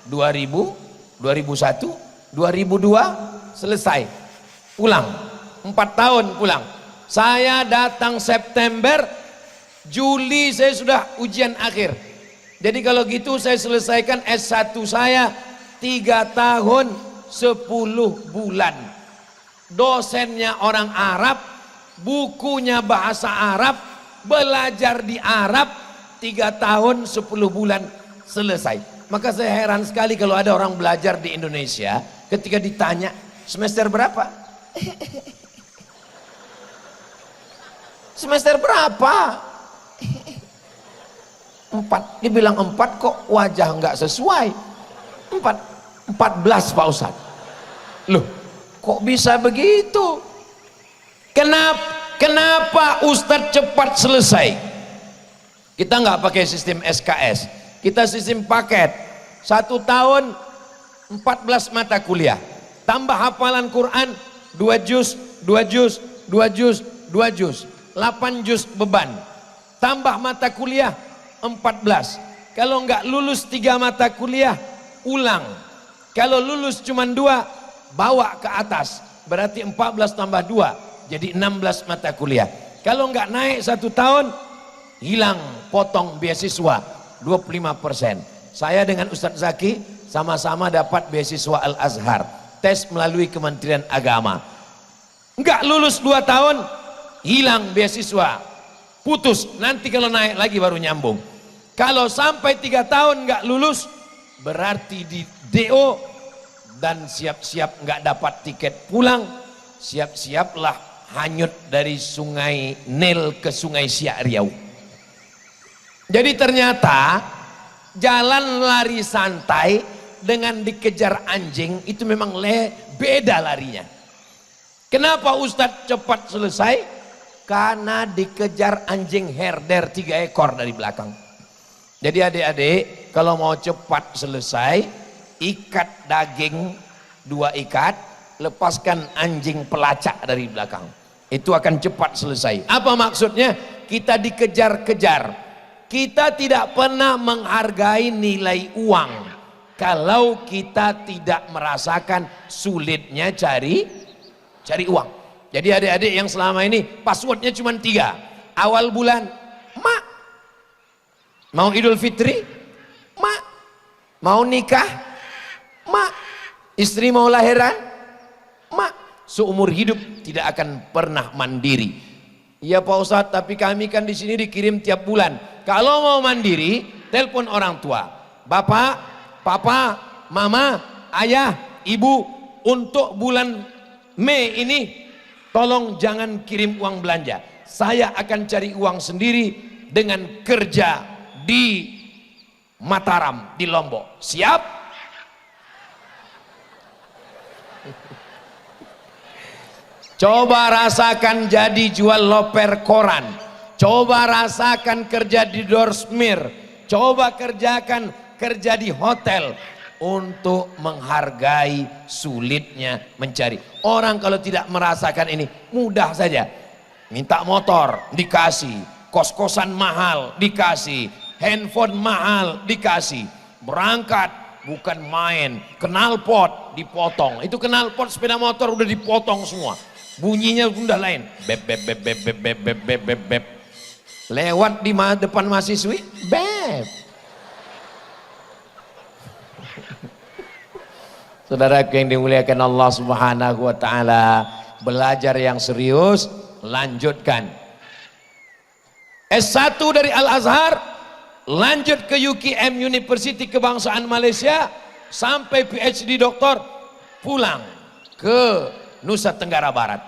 2000, 2001, 2002 selesai pulang. 4 tahun pulang. Saya datang September, Juli saya sudah ujian akhir. Jadi kalau gitu saya selesaikan S1 saya 3 tahun 10 bulan. Dosennya orang Arab, bukunya bahasa Arab, belajar di Arab 3 tahun 10 bulan selesai. Maka saya heran sekali kalau ada orang belajar di Indonesia, ketika ditanya semester berapa? Semester berapa? 4. Dibilang 4 kok wajah nggak sesuai. 14 Pak Ustadz. Loh, kok bisa begitu? Kenapa Ustadz cepat selesai? Kita nggak pakai sistem SKS, kita sistem paket. 1 tahun 14 mata kuliah, tambah hafalan Quran 2 juz, 2 juz, 2 juz, 2 juz, 8 juz beban, tambah mata kuliah 14. Kalau nggak lulus 3 mata kuliah, ulang. Kalau lulus cuma 2, bawa ke atas, berarti 14 tambah 2 jadi 16 mata kuliah. Kalau nggak naik 1 tahun, hilang, potong beasiswa 25%. Saya dengan Ustadz Zaki sama-sama dapat beasiswa Al-Azhar, tes melalui Kementerian Agama. Nggak lulus 2 tahun, hilang beasiswa, putus. Nanti kalau naik lagi baru nyambung. Kalau sampai 3 tahun nggak lulus, berarti di DO dan siap-siap nggak dapat tiket pulang, siap-siaplah hanyut dari sungai Nil ke sungai Siak Riau. Jadi ternyata jalan lari santai dengan dikejar anjing itu memang beda larinya. Kenapa Ustadz cepat selesai? Karena dikejar anjing herder 3 ekor dari belakang. Jadi adik-adik kalau mau cepat selesai, ikat daging 2 ikat, lepaskan anjing pelacak dari belakang, itu akan cepat selesai. Apa maksudnya? Kita dikejar-kejar, kita tidak pernah menghargai nilai uang kalau kita tidak merasakan sulitnya cari uang. Jadi adik-adik yang selama ini passwordnya cuma 3, awal bulan mak, mau Idul Fitri mak, mau nikah mak, istri mau lahiran mak, seumur hidup tidak akan pernah mandiri. Iya Pak Ustadz, tapi kami kan di sini dikirim tiap bulan. Kalau mau mandiri, telepon orang tua, bapak, papa, mama, ayah, ibu, untuk bulan Mei ini tolong jangan kirim uang belanja, saya akan cari uang sendiri dengan kerja di Mataram, di Lombok. Siap? Coba rasakan jadi jual loper koran, Coba rasakan kerja di Dorsmir, coba kerja di hotel, untuk menghargai sulitnya mencari. Orang kalau tidak merasakan ini mudah saja, minta motor dikasih, kos-kosan mahal dikasih, handphone mahal dikasih, berangkat bukan main, knalpot dipotong. Itu knalpot sepeda motor udah dipotong semua, bunyinya udah lain, beb beb beb beb beb beb beb beb beb beb. Lewat di depan mahasiswi, beb. Saudara yang dimuliakan Allah Subhanahu wa taala, belajar yang serius, lanjutkan. S1 dari Al-Azhar, lanjut ke UKM University Kebangsaan Malaysia, sampai PhD doktor, pulang ke Nusa Tenggara Barat.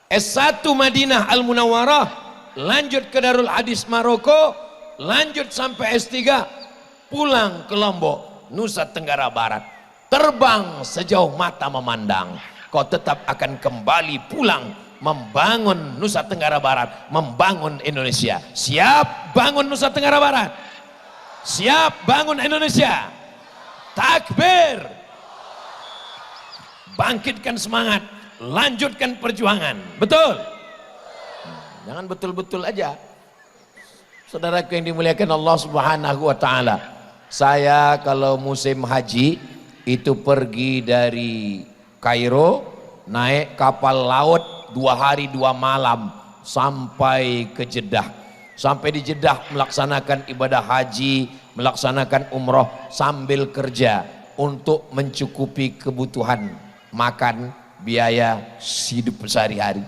S1 Madinah Al-Munawwarah, lanjut ke Darul Hadis Maroko, lanjut sampai S3, pulang ke Lombok, Nusa Tenggara Barat. Terbang sejauh mata memandang, kau tetap akan kembali pulang membangun Nusa Tenggara Barat, membangun Indonesia. Siap bangun Nusa Tenggara Barat? Siap bangun Indonesia? Takbir! Bangkitkan semangat, lanjutkan perjuangan. Betul? Jangan betul-betul aja. Saudaraku yang dimuliakan Allah Subhanahu wa taala, saya kalau musim haji itu pergi dari Kairo, naik kapal laut 2 hari 2 malam sampai ke Jeddah. Sampai di Jeddah melaksanakan ibadah haji, melaksanakan umroh sambil kerja untuk mencukupi kebutuhan makan, biaya hidup sehari-hari.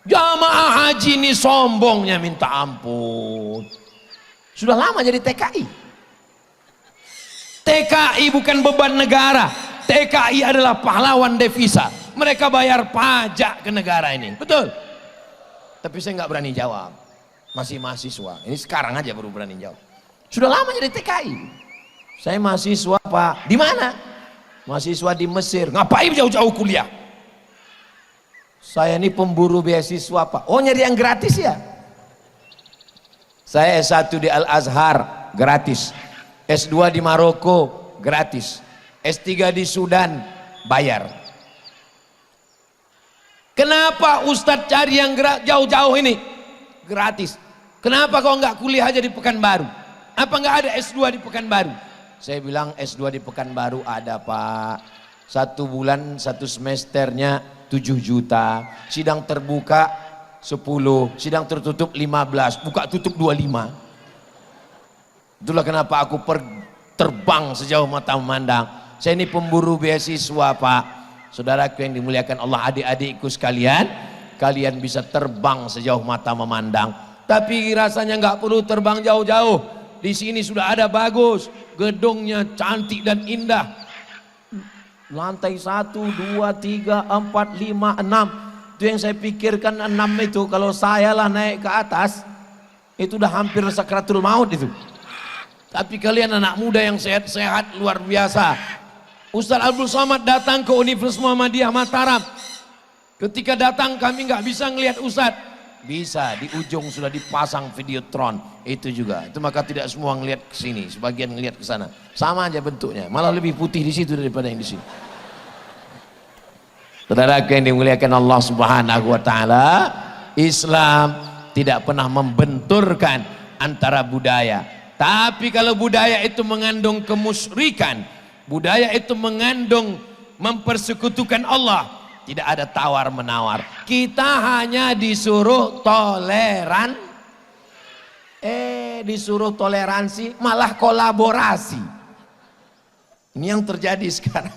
Jamaah haji ini sombongnya minta ampun. Sudah lama jadi TKI. TKI bukan beban negara, TKI adalah pahlawan devisa. Mereka bayar pajak ke negara ini, betul? Tapi saya nggak berani jawab, masih mahasiswa. Ini sekarang aja baru berani jawab. Sudah lama jadi TKI. Saya mahasiswa Pak, di mana? Mahasiswa di Mesir. Ngapain jauh-jauh kuliah? Saya ini pemburu beasiswa Pak. Oh, nyari yang gratis ya? Saya S1 di Al-Azhar, gratis. S2 di Maroko, gratis. S3 di Sudan, bayar. Kenapa Ustadz cari yang jauh-jauh ini? Gratis. Kenapa kau nggak kuliah aja di Pekanbaru? Apa nggak ada S2 di Pekanbaru? Saya bilang S2 di Pekanbaru ada Pak. 1 bulan 1 semesternya 7 juta. Sidang terbuka 10, sidang tertutup 15, buka tutup 25. Itulah kenapa aku terbang sejauh mata memandang. Saya ini pemburu beasiswa Pak. Saudaraku yang dimuliakan Allah, adik-adikku sekalian, kalian bisa terbang sejauh mata memandang. Tapi rasanya nggak perlu terbang jauh-jauh. Di sini sudah ada bagus, gedungnya cantik dan indah. Lantai 1, 2, 3, 4, 5, 6. Itu yang saya pikirkan 6 itu. Kalau saya lah naik ke atas, itu udah hampir sakratul maut itu. Tapi kalian anak muda yang sehat-sehat luar biasa. Ustaz Abdul Somad datang ke Universitas Muhammadiyah Mataram. Ketika datang kami nggak bisa ngelihat Ustaz. Bisa, di ujung sudah dipasang videotron. Itu juga. Itu maka tidak semua ngelihat ke sini, sebagian ngelihat ke sana. Sama aja bentuknya, malah lebih putih di situ daripada yang di sini. Saudara yang dimuliakan Allah Subhanahu wa taala, Islam tidak pernah membenturkan antara budaya. Tapi kalau budaya itu mengandung kemusyrikan, budaya itu mengandung mempersekutukan Allah, tidak ada tawar menawar. Kita hanya disuruh toleran, disuruh toleransi malah kolaborasi. Ini yang terjadi sekarang.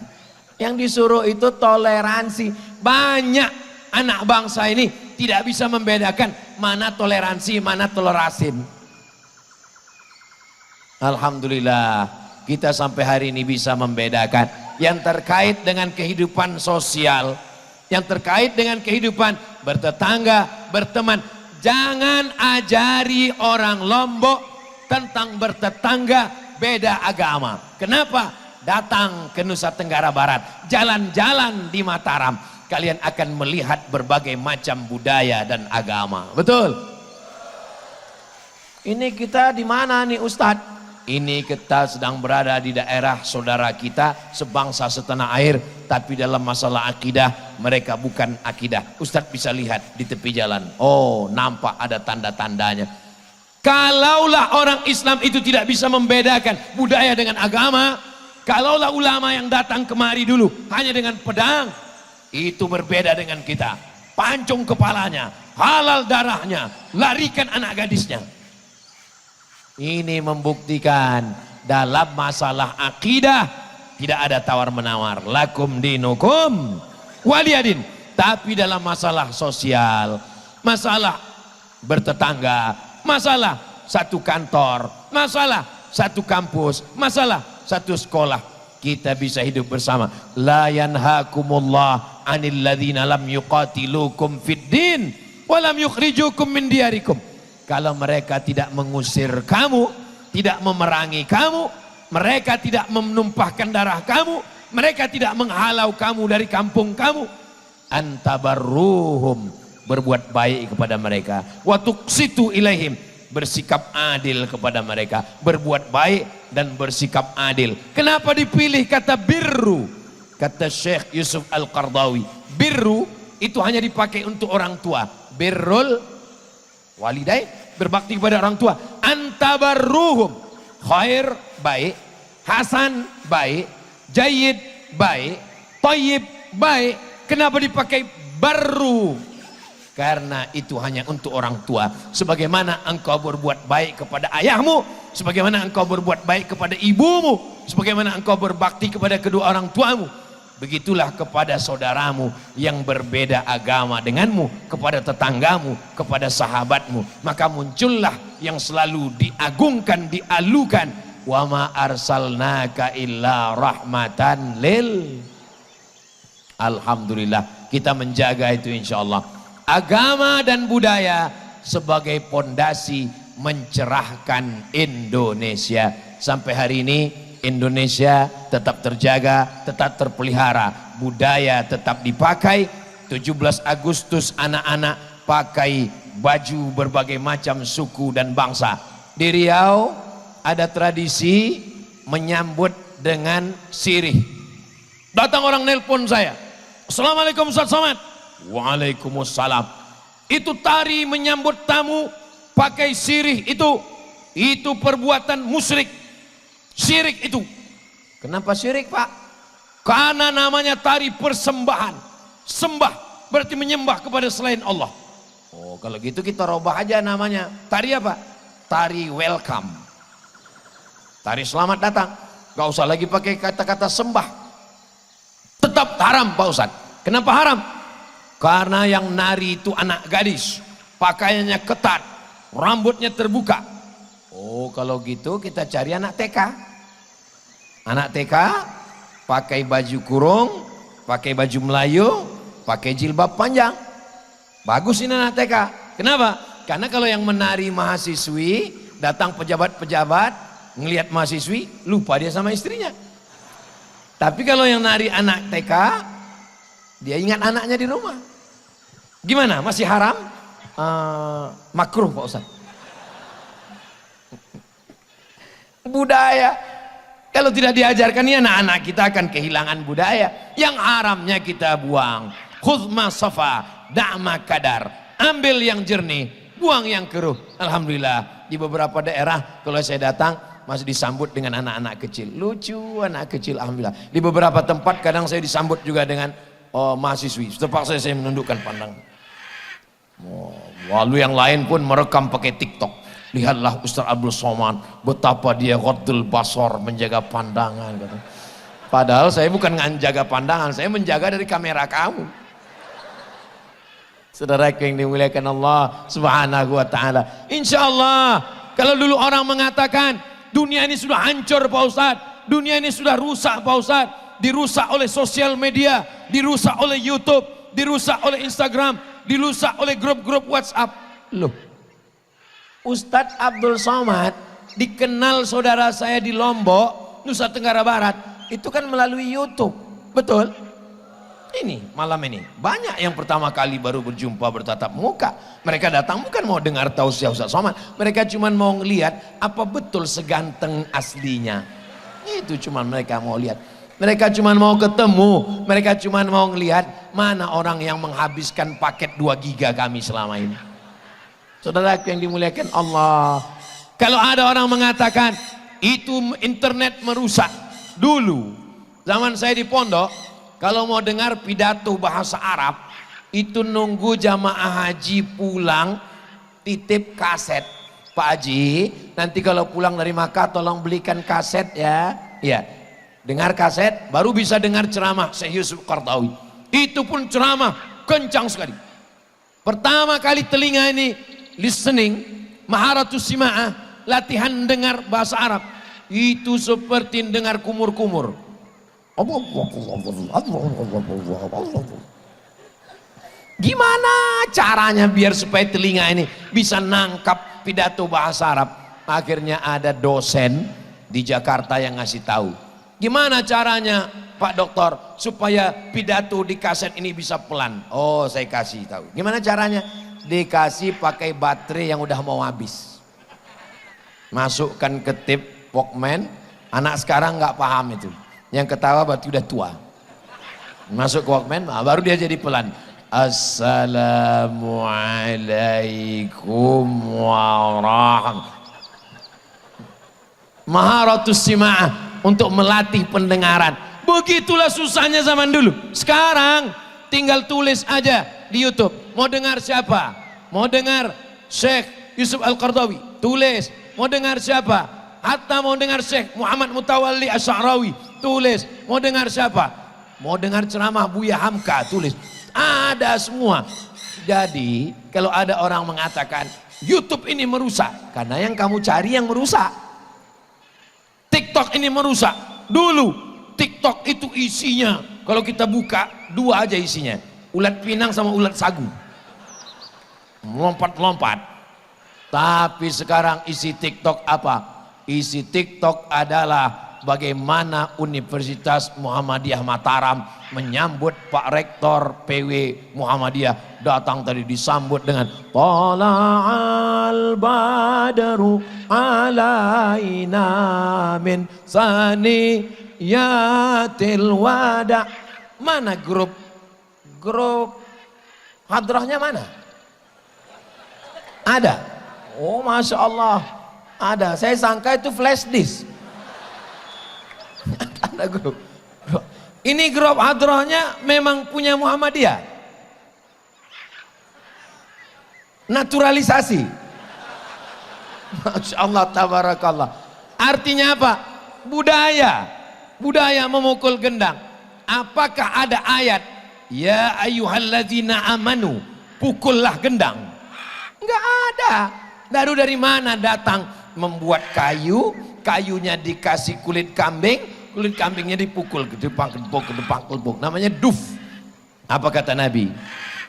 Yang disuruh itu toleransi. Banyak anak bangsa ini tidak bisa membedakan mana toleransi, mana tolerasin. Alhamdulillah kita sampai hari ini bisa membedakan yang terkait dengan kehidupan sosial, yang terkait dengan kehidupan bertetangga, berteman. Jangan ajari orang Lombok tentang bertetangga beda agama. Kenapa? Datang ke Nusa Tenggara Barat, jalan-jalan di Mataram, kalian akan melihat berbagai macam budaya dan agama. Betul? Ini kita di mana nih Ustadz? Ini kita sedang berada di daerah saudara kita sebangsa setanah air, tapi dalam masalah akidah mereka bukan akidah. Ustadz bisa lihat di tepi jalan. Oh, nampak ada tanda-tandanya. Kalaulah orang Islam itu tidak bisa membedakan budaya dengan agama, kalaulah ulama yang datang kemari dulu hanya dengan pedang, itu berbeda dengan kita. Pancung kepalanya, halal darahnya, larikan anak gadisnya. Ini membuktikan dalam masalah akidah tidak ada tawar-menawar. Lakum dinukum waliyadin. Tapi dalam masalah sosial, masalah bertetangga, masalah satu kantor, masalah satu kampus, masalah satu sekolah, kita bisa hidup bersama. La yanhakumullah 'anil ladzina lam yuqatilukum fid din wa lam yukhrijukum min diyarikum. Kalau mereka tidak mengusir kamu, tidak memerangi kamu, mereka tidak menumpahkan darah kamu, mereka tidak menghalau kamu dari kampung kamu, antabarruhum, berbuat baik kepada mereka, wa tuqsitu ilaihim, bersikap adil kepada mereka, berbuat baik dan bersikap adil. Kenapa dipilih kata birru? Kata Syekh Yusuf Al-Qardawi, birru itu hanya dipakai untuk orang tua. Birrul walidai, berbakti kepada orang tua. Antabarruhum, khair baik, hasan baik, jayyid baik, thayyib baik. Kenapa dipakai barru? Karena itu hanya untuk orang tua. Sebagaimana engkau berbuat baik kepada ayahmu, sebagaimana engkau berbuat baik kepada ibumu, sebagaimana engkau berbakti kepada kedua orang tuamu, begitulah kepada saudaramu yang berbeda agama denganmu, kepada tetanggamu, kepada sahabatmu. Maka muncullah yang selalu diagungkan, dialukan, wa ma arsalnaka illa rahmatan lil. Alhamdulillah kita menjaga itu insyaallah. Agama dan budaya sebagai pondasi mencerahkan Indonesia. Sampai hari ini Indonesia tetap terjaga, tetap terpelihara, budaya tetap dipakai. 17 Agustus anak-anak pakai baju berbagai macam suku dan bangsa. Di Riau ada tradisi menyambut dengan sirih. Datang orang nelpon saya, Assalamualaikum Ustaz Somad. Waalaikumsalam. Itu tari menyambut tamu pakai sirih, itu perbuatan musyrik. Syirik itu. Kenapa syirik Pak? Karena namanya tari persembahan. Sembah berarti menyembah kepada selain Allah. Oh kalau gitu kita robah aja namanya. Tari apa? Tari welcome. Tari selamat datang. Gak usah lagi pakai kata-kata sembah. Tetap haram Pak Ustadz. Kenapa haram? Karena yang nari itu anak gadis. Pakaiannya ketat. Rambutnya terbuka. Oh kalau gitu kita cari anak TK. Anak TK pakai baju kurung, pakai baju Melayu, pakai jilbab panjang. Bagus ini anak TK. Kenapa? Karena kalau yang menari mahasiswi, datang pejabat-pejabat, ngelihat mahasiswi, lupa dia sama istrinya. Tapi kalau yang nari anak TK, dia ingat anaknya di rumah. Gimana? Masih haram? Makruh Pak Ustaz. Budaya kalau tidak diajarkan ya anak-anak kita akan kehilangan budaya. Yang haramnya kita buang. Khudma safa da'ma kadar, ambil yang jernih, buang yang keruh. Alhamdulillah di beberapa daerah kalau saya datang masih disambut dengan anak-anak kecil, lucu anak kecil. Alhamdulillah di beberapa tempat kadang saya disambut juga dengan mahasiswi. Terpaksa saya menundukkan pandang. Lalu yang lain pun merekam pakai TikTok. Lihatlah Ustaz Abdul Somad betapa dia ghaddul basar, menjaga pandangan kata. Padahal saya bukan menjaga pandangan, saya menjaga dari kamera kamu. Saudara yang dimuliakan Allah Subhanahu wa taala. Insyaallah kalau dulu orang mengatakan dunia ini sudah hancur Pak Ustaz, dunia ini sudah rusak Pak Ustaz, dirusak oleh sosial media, dirusak oleh YouTube, dirusak oleh Instagram, dirusak oleh grup-grup WhatsApp. Loh, Ustadz Abdul Somad dikenal saudara saya di Lombok, Nusa Tenggara Barat, itu kan melalui YouTube, betul? ini malam ini banyak yang pertama kali baru berjumpa bertatap muka. Mereka datang bukan mau dengar tausiah Ustaz Somad, mereka cuma mau ngelihat apa betul seganteng aslinya. Itu cuma mereka mau lihat. Mereka cuma mau ketemu, mereka cuma mau ngelihat mana orang yang menghabiskan paket 2 giga kami selama ini. Saudara yang dimuliakan Allah, kalau ada orang mengatakan itu internet merusak, dulu zaman saya di pondok, kalau mau dengar pidato bahasa Arab, itu nunggu jamaah haji pulang, titip kaset. Pak Haji, nanti kalau pulang dari Makkah tolong belikan kaset ya. Ya, dengar kaset, baru bisa dengar ceramah Syekh Yusuf Qaradawi. Itu pun ceramah kencang sekali. Pertama kali telinga ini listening, maharatus sima'ah, latihan dengar bahasa Arab. Itu seperti dengar kumur-kumur. Gimana caranya biar supaya telinga ini bisa nangkap pidato bahasa Arab? Akhirnya ada dosen di Jakarta yang ngasih tahu. Gimana caranya Pak Dokter supaya pidato di kaset ini bisa pelan? Oh, saya kasih tahu. Gimana caranya? Dikasih pakai baterai yang udah mau habis. Masukkan ke tip Walkman. Anak sekarang nggak paham itu. Yang ketawa berarti udah tua. Masuk ke Walkman, baru dia jadi pelan. Assalamualaikum warahmatullahi. Maharatus sima'ah, untuk melatih pendengaran. Begitulah susahnya zaman dulu. Sekarang tinggal tulis aja di YouTube. Mau dengar siapa? Mau dengar Syekh Yusuf Al-Qaradawi? Tulis. Mau dengar siapa? Hatta mau dengar Syekh Muhammad Mutawalli Asy'arawi? Tulis. Mau dengar siapa? Mau dengar ceramah Buya Hamka? Tulis. Ada semua. Jadi kalau ada orang mengatakan YouTube ini merusak, karena yang kamu cari yang merusak. TikTok ini merusak. Dulu TikTok itu isinya, kalau kita buka 2 aja isinya, ulat pinang sama ulat sagu, melompat-lompat. Tapi sekarang isi TikTok apa? Isi TikTok adalah bagaimana Universitas Muhammadiyah Mataram menyambut Pak Rektor PW Muhammadiyah. Datang tadi disambut dengan Tala'al badru alaina min saniyatil wada. Mana grup hadrahnya mana? Ada. Oh, Masya Allah, ada. Saya sangka itu flash disk. Ada grup. Ini grup hadrahnya memang punya Muhammadiyah. Naturalisasi. Masya Allah, tabarakallah. Artinya apa? Budaya memukul gendang. Apakah ada ayat ya ayyuhalladzina amanu, pukullah gendang? Enggak ada. Baru dari mana datang membuat kayunya dikasih kulit kambing, kulit kambingnya dipukul ke depan ke depan. Namanya duf. Apa kata Nabi?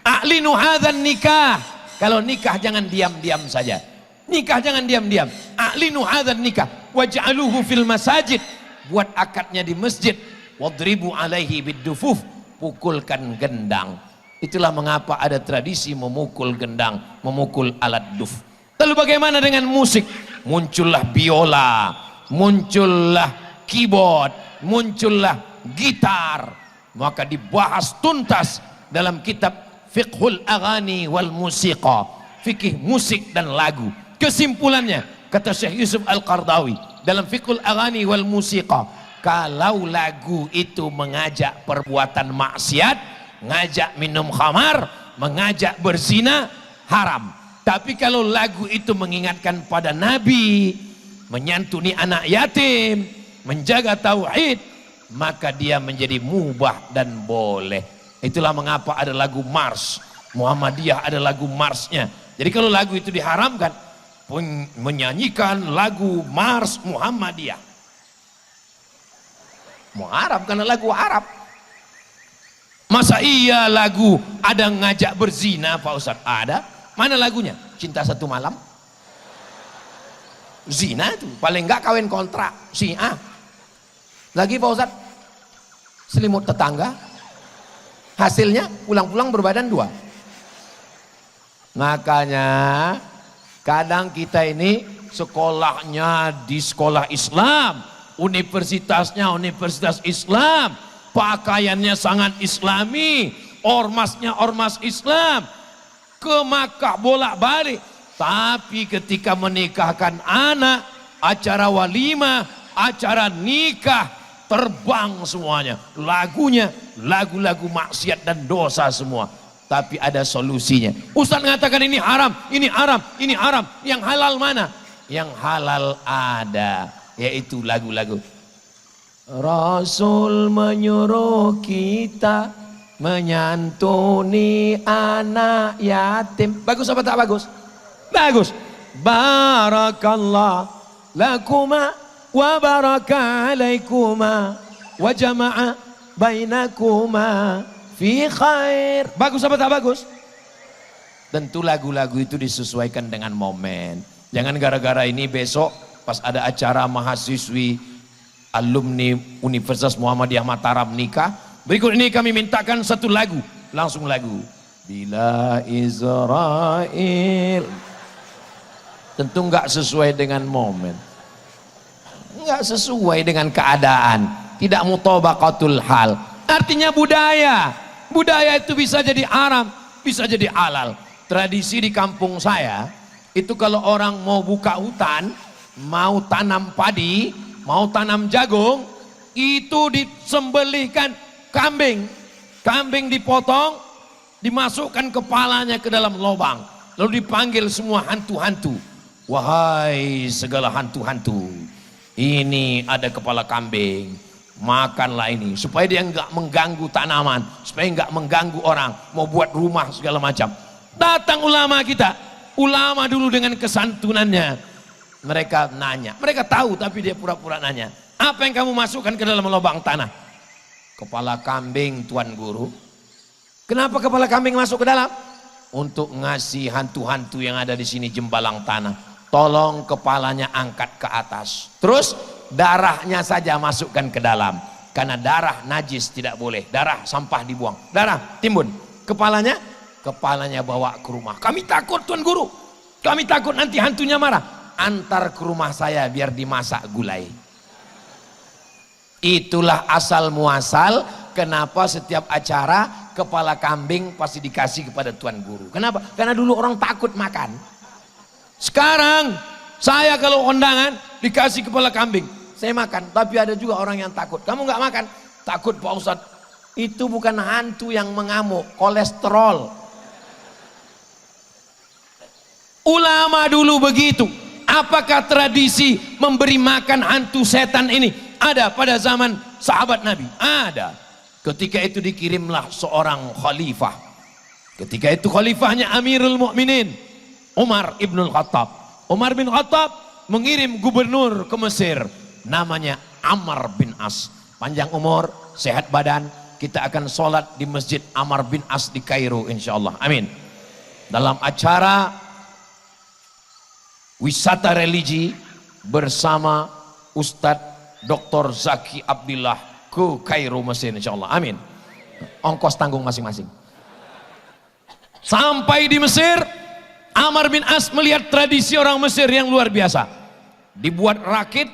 A'linu hadzan nikah. Kalau nikah jangan diam-diam saja. Nikah jangan diam-diam. A'linu hadzan nikah waj'aluhu fil masajid. Buat akadnya di masjid. Wadribu alaihi biddufuf. Pukulkan gendang. Itulah mengapa ada tradisi memukul gendang, memukul alat duf. Lalu bagaimana dengan musik? Muncullah biola, muncullah keyboard, muncullah gitar. Maka dibahas tuntas dalam kitab Fiqhul Aghani wal Musiqa, fikih musik dan lagu. Kesimpulannya, kata Syekh Yusuf Al-Qaradawi dalam Fiqhul Aghani wal Musiqa, kalau lagu itu mengajak perbuatan maksiat, ngajak minum khamar, mengajak berzina, haram. Tapi kalau lagu itu mengingatkan pada Nabi, menyantuni anak yatim, menjaga tauhid, maka dia menjadi mubah dan boleh. Itulah mengapa ada lagu mars. Muhammadiyah ada lagu marsnya. Jadi kalau lagu itu diharamkan, menyanyikan lagu mars Muhammadiyah, muharram karena lagu Arab. Masa iya lagu ada ngajak berzina Pak Ustadz? Ada. Mana lagunya? Cinta Satu Malam. Zina itu paling enggak kawin kontrak Syiah. Lagi Pak Ustadz, selimut tetangga. Hasilnya pulang-pulang berbadan 2. Makanya kadang kita ini sekolahnya di sekolah Islam, universitasnya universitas Islam, pakaiannya sangat islami, ormasnya ormas Islam, ke Makkah bolak-balik. Tapi ketika menikahkan anak, acara walimah, acara nikah, terbang semuanya. Lagunya, lagu-lagu maksiat dan dosa semua. Tapi ada solusinya. Ustaz mengatakan ini haram, ini haram, ini haram. Yang halal mana? Yang halal ada, yaitu lagu-lagu. Rasul menyuruh kita menyantuni anak yatim. Bagus apa tak bagus? Bagus. Barakallah lakuma wa baraka alaikuma wa jama'a bainakuma fi khair. Bagus apa tak bagus? Tentu lagu-lagu itu disesuaikan dengan momen. Jangan gara-gara ini besok pas ada acara mahasiswi alumni Universitas Muhammadiyah Mataram nikah, berikut ini kami mintakan satu lagu, langsung lagu Bila Israel. Tentu enggak sesuai dengan momen, enggak sesuai dengan keadaan, tidak mutabaqatul hal. Artinya budaya itu bisa jadi haram, bisa jadi halal. Tradisi di kampung saya itu kalau orang mau buka hutan, mau tanam padi, mau tanam jagung, itu disembelihkan kambing. Kambing dipotong, dimasukkan kepalanya ke dalam lubang, lalu dipanggil semua hantu-hantu. Wahai segala hantu-hantu, ini ada kepala kambing, makanlah ini supaya dia enggak mengganggu tanaman, supaya enggak mengganggu orang, mau buat rumah segala macam. Datang ulama kita, ulama dulu dengan kesantunannya, mereka nanya, mereka tahu tapi dia pura-pura nanya, apa yang kamu masukkan ke dalam lubang tanah? Kepala kambing, Tuan Guru. Kenapa kepala kambing masuk ke dalam? Untuk ngasih hantu-hantu yang ada di sini jembalang tanah, tolong kepalanya angkat ke atas, terus darahnya saja masukkan ke dalam, karena darah najis tidak boleh, darah sampah dibuang, darah timbun, kepalanya bawa ke rumah. Kami takut Tuan Guru, kami takut nanti hantunya marah. Antar ke rumah saya biar dimasak gulai. Itulah asal muasal kenapa setiap acara kepala kambing pasti dikasih kepada Tuan Guru. Kenapa? Karena dulu orang takut makan. Sekarang saya kalau kondangan dikasih kepala kambing, saya makan. Tapi ada juga orang yang takut. Kamu nggak makan? Takut Pak Ustadz. Itu bukan hantu yang mengamuk, kolesterol. Ulama dulu begitu. Apakah tradisi memberi makan hantu setan ini ada pada zaman sahabat Nabi? Ada. Ketika itu dikirimlah seorang khalifah. Ketika itu khalifahnya Amirul Mukminin Umar ibnul Khattab. Umar bin Khattab mengirim gubernur ke Mesir, namanya Amr bin As. Panjang umur, sehat badan. Kita akan sholat di masjid Amr bin As di Kairo insyaallah. Amin. Dalam acara wisata religi bersama Ustadz Dr. Zaki Abdillah ke Kairo Mesir insyaallah. Amin. Ongkos tanggung masing-masing. Sampai di Mesir, Amr bin As melihat tradisi orang Mesir yang luar biasa. Dibuat rakit,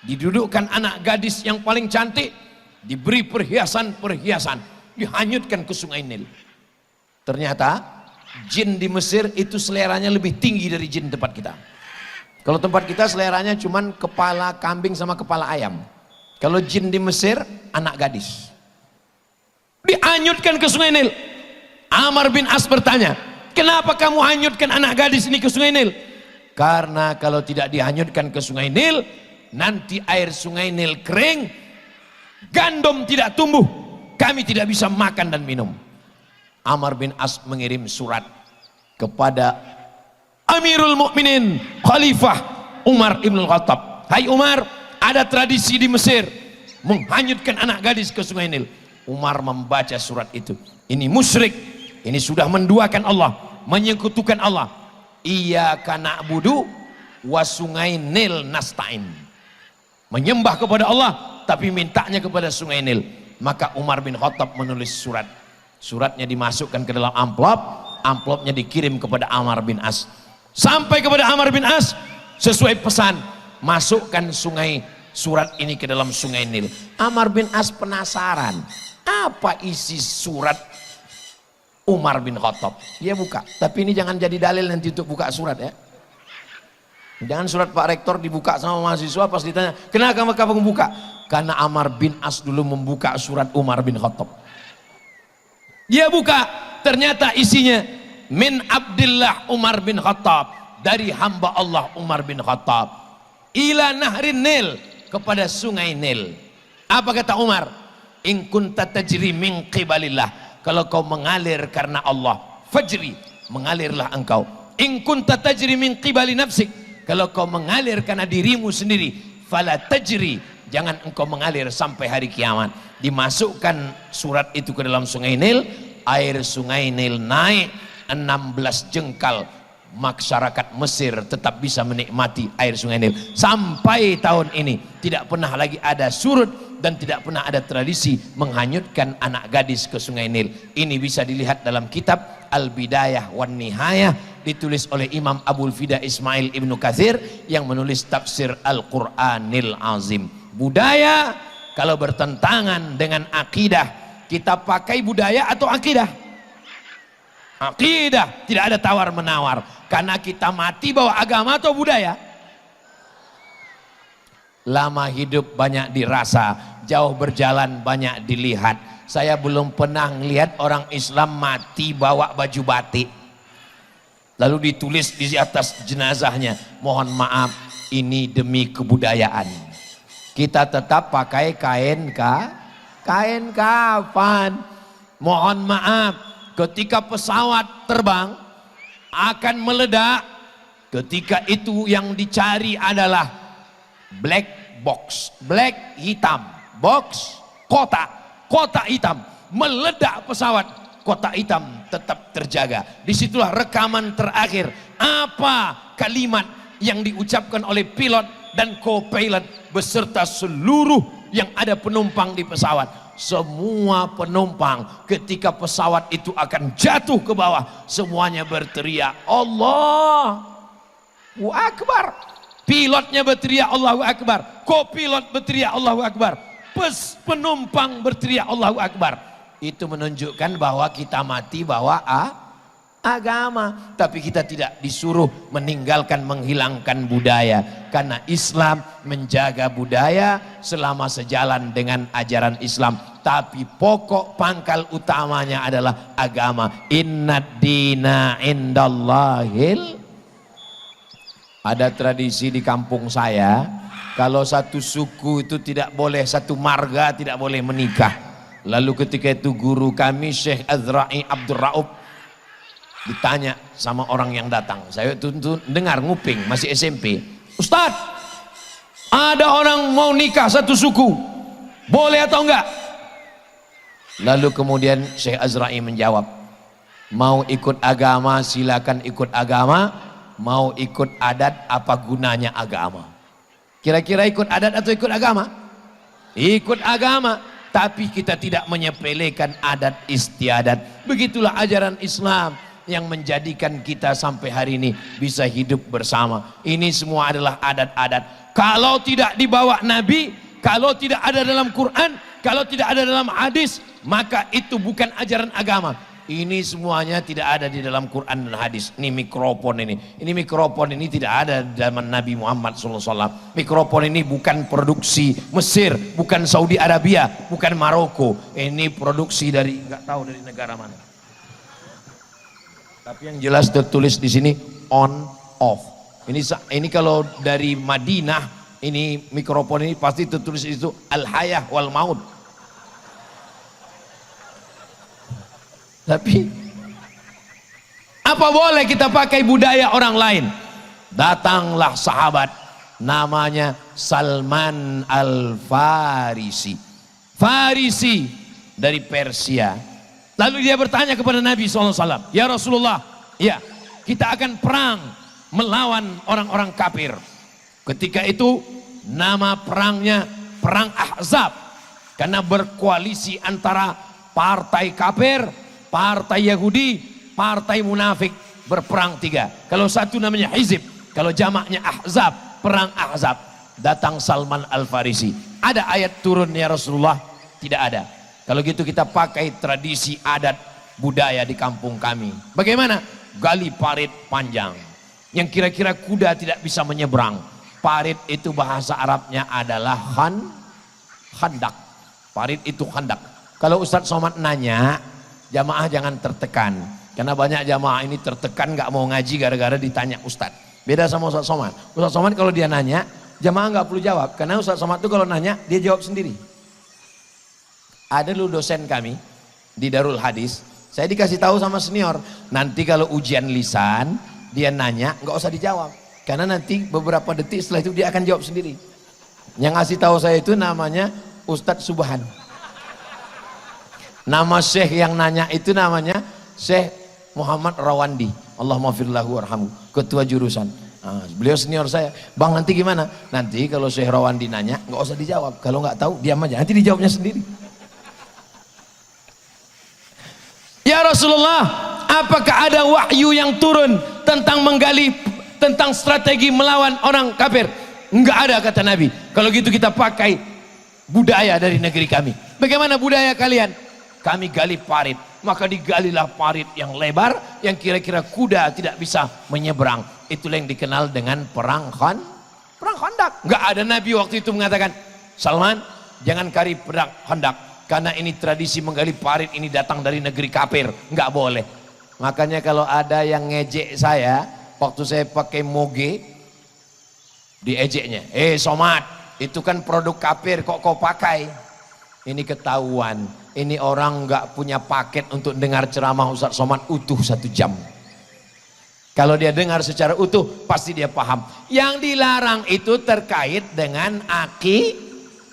didudukkan anak gadis yang paling cantik, diberi perhiasan-perhiasan, dihanyutkan ke Sungai Nil. Ternyata jin di Mesir itu seleranya lebih tinggi dari jin tempat kita. Kalau tempat kita seleranya cuman kepala kambing sama kepala ayam. Kalau jin di Mesir anak gadis. Dihanyutkan ke Sungai Nil. Amr bin As bertanya, kenapa kamu hanyutkan anak gadis ini ke Sungai Nil? Karena kalau tidak dihanyutkan ke Sungai Nil, nanti air Sungai Nil kering, gandum tidak tumbuh, kami tidak bisa makan dan minum. Amr bin As mengirim surat kepada Amirul Mukminin Khalifah Umar ibn Khattab. Hai Umar, ada tradisi di Mesir menghanyutkan anak gadis ke Sungai Nil. Umar membaca surat itu. Ini musyrik, ini sudah menduakan Allah, menyekutukan Allah. Iyyaka na'budu wa Sungai Nil nasta'in. Menyembah kepada Allah tapi mintanya kepada Sungai Nil. Maka Umar bin Khattab menulis surat. Suratnya dimasukkan ke dalam amplop, amplopnya dikirim kepada Amr bin As. Sampai kepada Amr bin As, sesuai pesan, masukkan surat ini ke dalam sungai Nil. Amr bin As penasaran, apa isi surat Umar bin Khattab? Dia buka, tapi ini jangan jadi dalil nanti untuk buka surat ya. Jangan surat Pak Rektor dibuka sama mahasiswa, pas ditanya, kenapa kamu buka? Karena Amr bin As dulu membuka surat Umar bin Khattab. Dia buka, ternyata isinya min Abdillah Umar bin Khattab, dari hamba Allah Umar bin Khattab, ila nahrin Nil, kepada sungai Nil. Apa kata Umar? In kunta tajri min qibalillah, kalau kau mengalir karena Allah, fajri, mengalirlah engkau. In kunta tajri min qibali nafsik, kalau kau mengalir karena dirimu sendiri, fala tajri, jangan engkau mengalir sampai hari kiamat. Dimasukkan surat itu ke dalam sungai Nil, air sungai Nil naik 16 jengkal, masyarakat Mesir tetap bisa menikmati air sungai Nil sampai tahun ini. Tidak pernah lagi ada surut dan tidak pernah ada tradisi menghanyutkan anak gadis ke sungai Nil. Ini bisa dilihat dalam kitab Al-Bidayah wan Nihayah, ditulis oleh Imam Abul Fida Ismail Ibnu Katsir yang menulis tafsir Al-Qur'anil Azim. Budaya kalau bertentangan dengan akidah, kita pakai budaya atau akidah? Akidah, tidak ada tawar menawar, karena kita mati bawa agama atau budaya. Lama hidup banyak dirasa, jauh berjalan banyak dilihat. Saya belum pernah melihat orang Islam mati bawa baju batik lalu ditulis di atas jenazahnya, mohon maaf, ini demi kebudayaan. Kita tetap pakai kain kafan. Mohon maaf, ketika pesawat terbang akan meledak, ketika itu yang dicari adalah black box, black hitam, box kotak hitam, meledak pesawat, kotak hitam tetap terjaga. Disitulah rekaman terakhir apa kalimat yang diucapkan oleh pilot dan co-pilot beserta seluruh yang ada penumpang di pesawat. Semua penumpang ketika pesawat itu akan jatuh ke bawah, semuanya berteriak Allahu Akbar. Pilotnya berteriak Allahu Akbar, co-pilot berteriak Allahu Akbar, penumpang berteriak Allahu Akbar. Itu menunjukkan bahwa kita mati bawa agama, tapi kita tidak disuruh meninggalkan, menghilangkan budaya, karena Islam menjaga budaya selama sejalan dengan ajaran Islam. Tapi pokok pangkal utamanya adalah agama. Innad dina indallahil. Ada tradisi di kampung saya, kalau satu suku itu tidak boleh, satu marga tidak boleh menikah. Lalu ketika itu guru kami Syekh Azra'i Abdul Raub ditanya sama orang yang datang, saya tuntut dengar nguping, masih SMP, Ustadz, ada orang mau nikah satu suku, boleh atau enggak? Lalu kemudian Syekh Azra'i menjawab, mau ikut agama silakan ikut agama, mau ikut adat apa gunanya agama? Kira-kira ikut adat atau ikut agama? Ikut agama. Tapi kita tidak menyepelekan adat istiadat. Begitulah ajaran Islam yang menjadikan kita sampai hari ini bisa hidup bersama. Ini semua adalah adat-adat. Kalau tidak dibawa Nabi, kalau tidak ada dalam Quran, kalau tidak ada dalam hadis, maka itu bukan ajaran agama. Ini semuanya tidak ada di dalam Quran dan hadis. Ini mikrofon ini. Ini mikrofon ini tidak ada di zaman Nabi Muhammad SAW. Mikrofon ini bukan produksi Mesir, bukan Saudi Arabia, bukan Maroko. Ini produksi dari nggak tahu dari negara mana. Tapi yang jelas tertulis di sini on off. Ini kalau dari Madinah, ini mikrofon ini pasti tertulis itu al-hayah wal maut. Tapi apa boleh kita pakai budaya orang lain? Datanglah sahabat namanya Salman Al-Farisi, Farisi dari Persia. Lalu dia bertanya kepada Nabi SAW, ya Rasulullah, ya kita akan perang melawan orang-orang kafir. Ketika itu nama perangnya Perang Ahzab, karena berkoalisi antara partai kafir partai Yahudi, partai munafik berperang 3. Kalau satu namanya Hizib, kalau jamaknya Ahzab, perang Ahzab. Datang Salman Al-Farisi. Ada ayat turun ya Rasulullah? Tidak ada. Kalau gitu kita pakai tradisi adat budaya di kampung kami. Bagaimana? Gali parit panjang yang kira-kira kuda tidak bisa menyeberang. Parit itu bahasa Arabnya adalah khandak. Parit itu khandak. Kalau Ustadz Somad nanya, jamaah jangan tertekan, karena banyak jamaah ini tertekan gak mau ngaji gara-gara ditanya Ustadz. Beda sama Ustadz Somad. Ustadz Somad kalau dia nanya, jamaah gak perlu jawab, karena Ustadz Somad itu kalau nanya dia jawab sendiri. Ada dulu dosen kami di Darul Hadis, saya dikasih tahu sama senior, nanti kalau ujian lisan dia nanya nggak usah dijawab, karena nanti beberapa detik setelah itu dia akan jawab sendiri. Yang ngasih tahu saya itu namanya Ustadz Subhan. Nama syekh yang nanya itu namanya Syekh Muhammad Rawandi, Allahumma firlahu warhamu, ketua jurusan. Nah, beliau senior saya. Bang, nanti gimana? Nanti kalau Syekh Rawandi nanya nggak usah dijawab, kalau nggak tahu diam aja, nanti dijawabnya sendiri. Ya Rasulullah, apakah ada wahyu yang turun tentang menggali, tentang strategi melawan orang kafir? Enggak ada, kata Nabi. Kalau gitu kita pakai budaya dari negeri kami. Bagaimana budaya kalian? Kami gali parit, maka digalilah parit yang lebar, yang kira-kira kuda tidak bisa menyeberang. Itulah yang dikenal dengan perang Khandak. Enggak ada Nabi waktu itu mengatakan, Salman jangan kari perang Khandak, karena ini tradisi menggali parit ini datang dari negeri kafir, nggak boleh. Makanya kalau ada yang ngejek saya waktu saya pakai moge, diejeknya, Somad itu kan produk kafir kok kau pakai. Ini ketahuan, ini orang nggak punya paket untuk dengar ceramah Ustadz Somad utuh 1 jam. Kalau dia dengar secara utuh pasti dia paham. Yang dilarang itu terkait dengan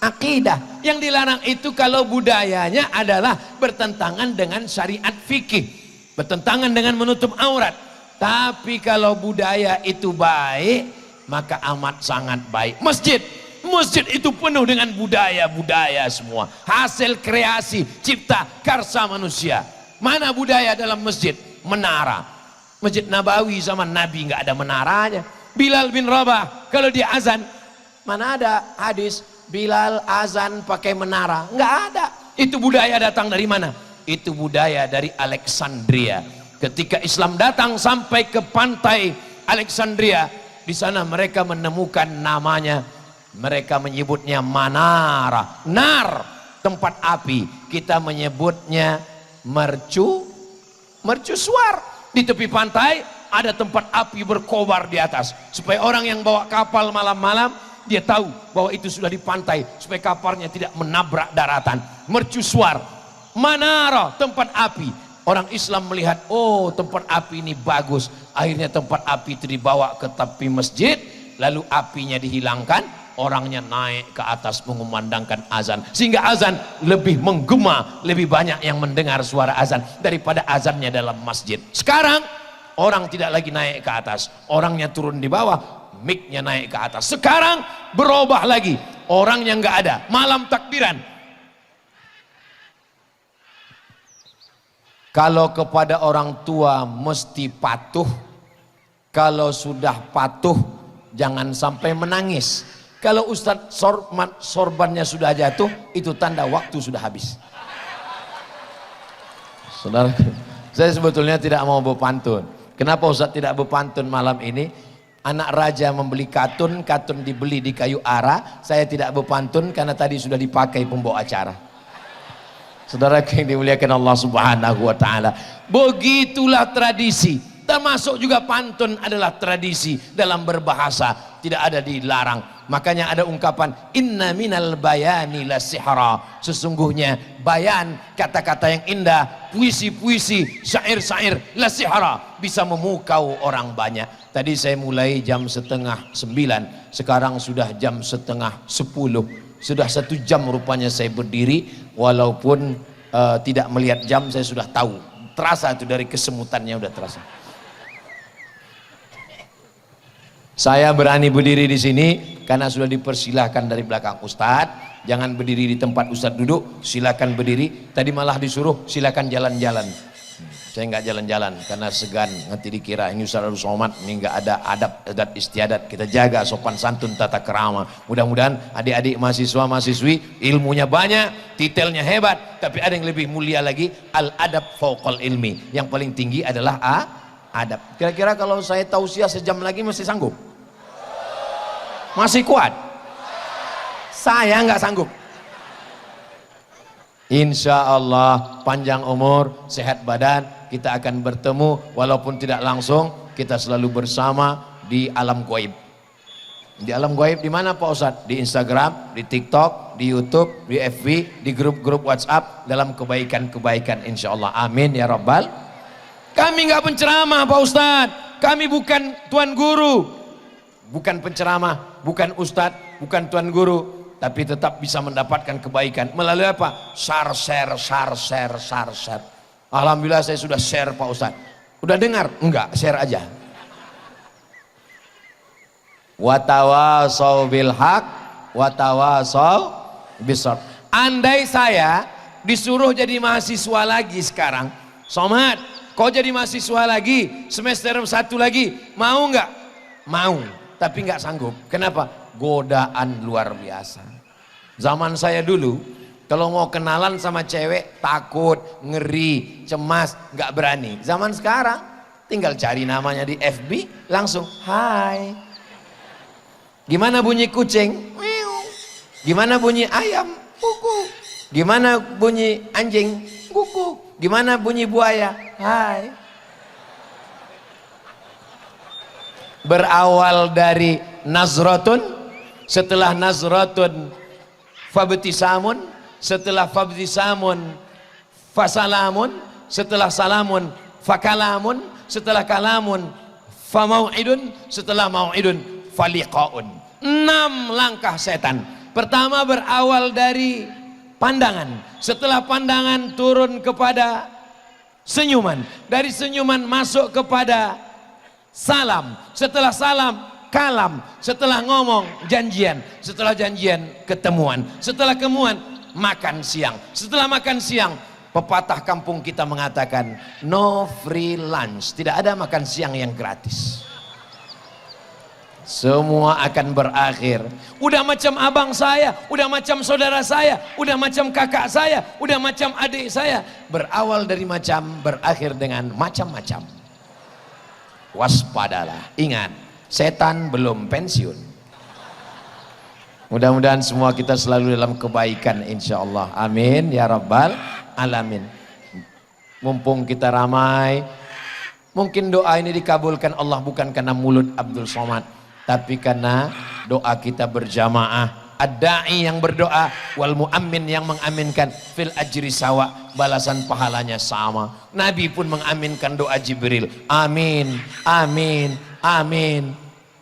akidah. Yang dilarang itu kalau budayanya adalah bertentangan dengan syariat fikih, bertentangan dengan menutup aurat. Tapi kalau budaya itu baik, maka amat sangat baik. Masjid itu penuh dengan budaya semua, hasil kreasi cipta karsa manusia. Mana budaya dalam masjid? Menara. Masjid Nabawi zaman Nabi nggak ada menaranya. Bilal bin Rabah kalau dia azan, mana ada hadis Bilal azan pakai menara? Nggak ada. Itu budaya datang dari mana? Itu budaya dari Alexandria. Ketika Islam datang sampai ke pantai Alexandria, di sana mereka menemukan namanya, mereka menyebutnya manara, tempat api. Kita menyebutnya mercusuar. Di tepi pantai ada tempat api berkobar di atas, supaya orang yang bawa kapal malam-malam dia tahu bahwa itu sudah di pantai, supaya kapalnya tidak menabrak daratan. Mercusuar, manara, tempat api. Orang Islam melihat, oh tempat api ini bagus, akhirnya tempat api itu dibawa ke tepi masjid, lalu apinya dihilangkan, orangnya naik ke atas mengumandangkan azan, sehingga azan lebih menggema, lebih banyak yang mendengar suara azan daripada azannya dalam masjid. Sekarang orang tidak lagi naik ke atas, orangnya turun di bawah, mic-nya naik ke atas. Sekarang berubah lagi, orangnya nggak ada, malam takbiran. Kalau kepada orang tua mesti patuh, kalau sudah patuh jangan sampai menangis. Kalau Ustadz sorbannya sudah jatuh, itu tanda waktu sudah habis. Saudara, saya sebetulnya tidak mau berpantun. Kenapa Ustadz tidak berpantun malam ini? Anak raja membeli katun dibeli di kayu ara. Saya tidak berpantun karena tadi sudah dipakai pembawa acara. Saudara yang dimuliakan Allah Subhanahu wa taala. Begitulah tradisi. Termasuk juga pantun adalah tradisi dalam berbahasa, tidak ada dilarang. Makanya ada ungkapan inna minal bayani la sihra. Sesungguhnya bayan, kata-kata yang indah, puisi-puisi, syair-syair la sihra, bisa memukau orang banyak. Tadi saya mulai jam 8:30, sekarang sudah jam 9:30. Sudah 1 jam rupanya saya berdiri, walaupun tidak melihat jam saya sudah tahu. Terasa itu dari kesemutannya udah terasa. Saya berani berdiri di sini karena sudah dipersilahkan dari belakang Ustadz. Jangan berdiri di tempat Ustadz duduk, silakan berdiri. Tadi malah disuruh silakan jalan-jalan. Saya nggak jalan-jalan karena segan, nanti dikira ini Ustaz Abdul Somad ini nggak ada adab, adat istiadat. Kita jaga sopan santun, tata kerama. Mudah-mudahan adik-adik mahasiswa mahasiswi ilmunya banyak, titelnya hebat, tapi ada yang lebih mulia lagi, al adab fauqal ilmi. Yang paling tinggi adalah adab. Kira-kira kalau saya tausiah sejam lagi masih sanggup? Masih kuat? Saya nggak sanggup. Insya Allah panjang umur, sehat badan, kita akan bertemu walaupun tidak langsung, kita selalu bersama di alam gaib. Di alam gaib di mana Pak Ustadz? Di Instagram, di TikTok, di YouTube, di FB, di grup-grup WhatsApp dalam kebaikan-kebaikan insya Allah. Amin ya Rabbal. Kami nggak penceramah Pak Ustadz, kami bukan tuan guru, bukan penceramah, bukan Ustadz, bukan tuan guru. Tapi tetap bisa mendapatkan kebaikan melalui apa? Share. Alhamdulillah saya sudah share Pak Ustadz. Udah dengar? Enggak, share aja. Watawasau bil haq, watawasau bisabr. Andai saya disuruh jadi mahasiswa lagi sekarang, Somad, kau jadi mahasiswa lagi, semester 1 lagi, mau enggak? Mau, tapi enggak sanggup. Kenapa? Godaan luar biasa. Zaman saya dulu kalau mau kenalan sama cewek takut, ngeri, cemas, nggak berani. Zaman sekarang tinggal cari namanya di FB, langsung hai. Gimana bunyi kucing? Meow. Gimana bunyi ayam? Kuku. Gimana bunyi anjing? Kuku. Gimana bunyi buaya? Hai. Berawal dari nazratun, setelah nazratun fabtisamun, setelah fabtisamun fasalamun, setelah salamun fakalamun, setelah kalamun famau'idun, setelah mau'idun faliqaun. 6 langkah setan. Pertama berawal dari pandangan, setelah pandangan turun kepada senyuman, dari senyuman masuk kepada salam, setelah salam kalam, setelah ngomong janjian, setelah janjian ketemuan, setelah ketemuan makan siang, setelah makan siang pepatah kampung kita mengatakan no free lunch, tidak ada makan siang yang gratis. Semua akan berakhir. Udah macam abang saya, udah macam saudara saya, udah macam kakak saya, udah macam adik saya, berawal dari macam, berakhir dengan macam-macam. Waspadalah, ingat, setan belum pensiun. Mudah-mudahan semua kita selalu dalam kebaikan insya Allah. Amin ya Rabbal Alamin. Mumpung kita ramai, mungkin doa ini dikabulkan Allah bukan karena mulut Abdul Somad, tapi karena doa kita berjamaah. Ad-da'i yang berdoa, wal mu'ammin yang mengaminkan, fil ajri sawa, balasan pahalanya sama. Nabi pun mengaminkan doa Jibril. Amin, amin, amin.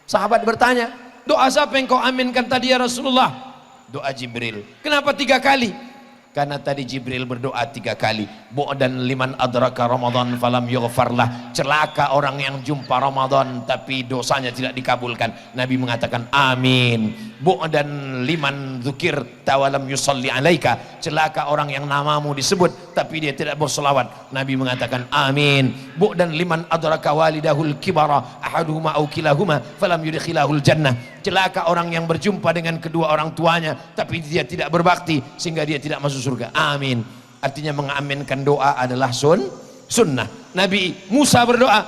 Sahabat bertanya, doa siapa yang kau aminkan tadi ya Rasulullah? Doa Jibril. Kenapa 3 kali? Karena tadi Jibril berdoa 3 kali. Bu'dan liman adraka Ramadan falam yughfarlah. Celaka orang yang jumpa Ramadan tapi dosanya tidak dikabulkan. Nabi mengatakan amin. Bu'dan liman dzukir tawalam yusalli alaika. Celaka orang yang namamu disebut tapi dia tidak berselawat. Nabi mengatakan amin. Bu'dan liman adraka walidahul kibara ahaduhuma au kilahuma falam yudkhilahul jannah. Celaka orang yang berjumpa dengan kedua orang tuanya tapi dia tidak berbakti sehingga dia tidak masuk surga. Amin. Artinya mengaminkan doa adalah sunnah. Nabi Musa berdoa,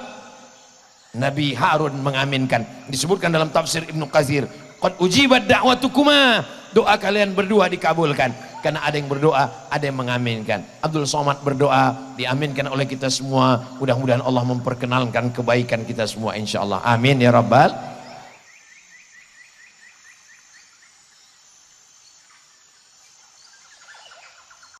Nabi Harun mengaminkan. Disebutkan dalam tafsir Ibnu Katsir, qad ujibat da'watukuma, doa kalian berdua dikabulkan. Karena ada yang berdoa, ada yang mengaminkan. Abdul Somad berdoa, diaminkan oleh kita semua. Mudah-mudahan Allah memperkenalkan kebaikan kita semua insyaallah. Amin ya Rabbal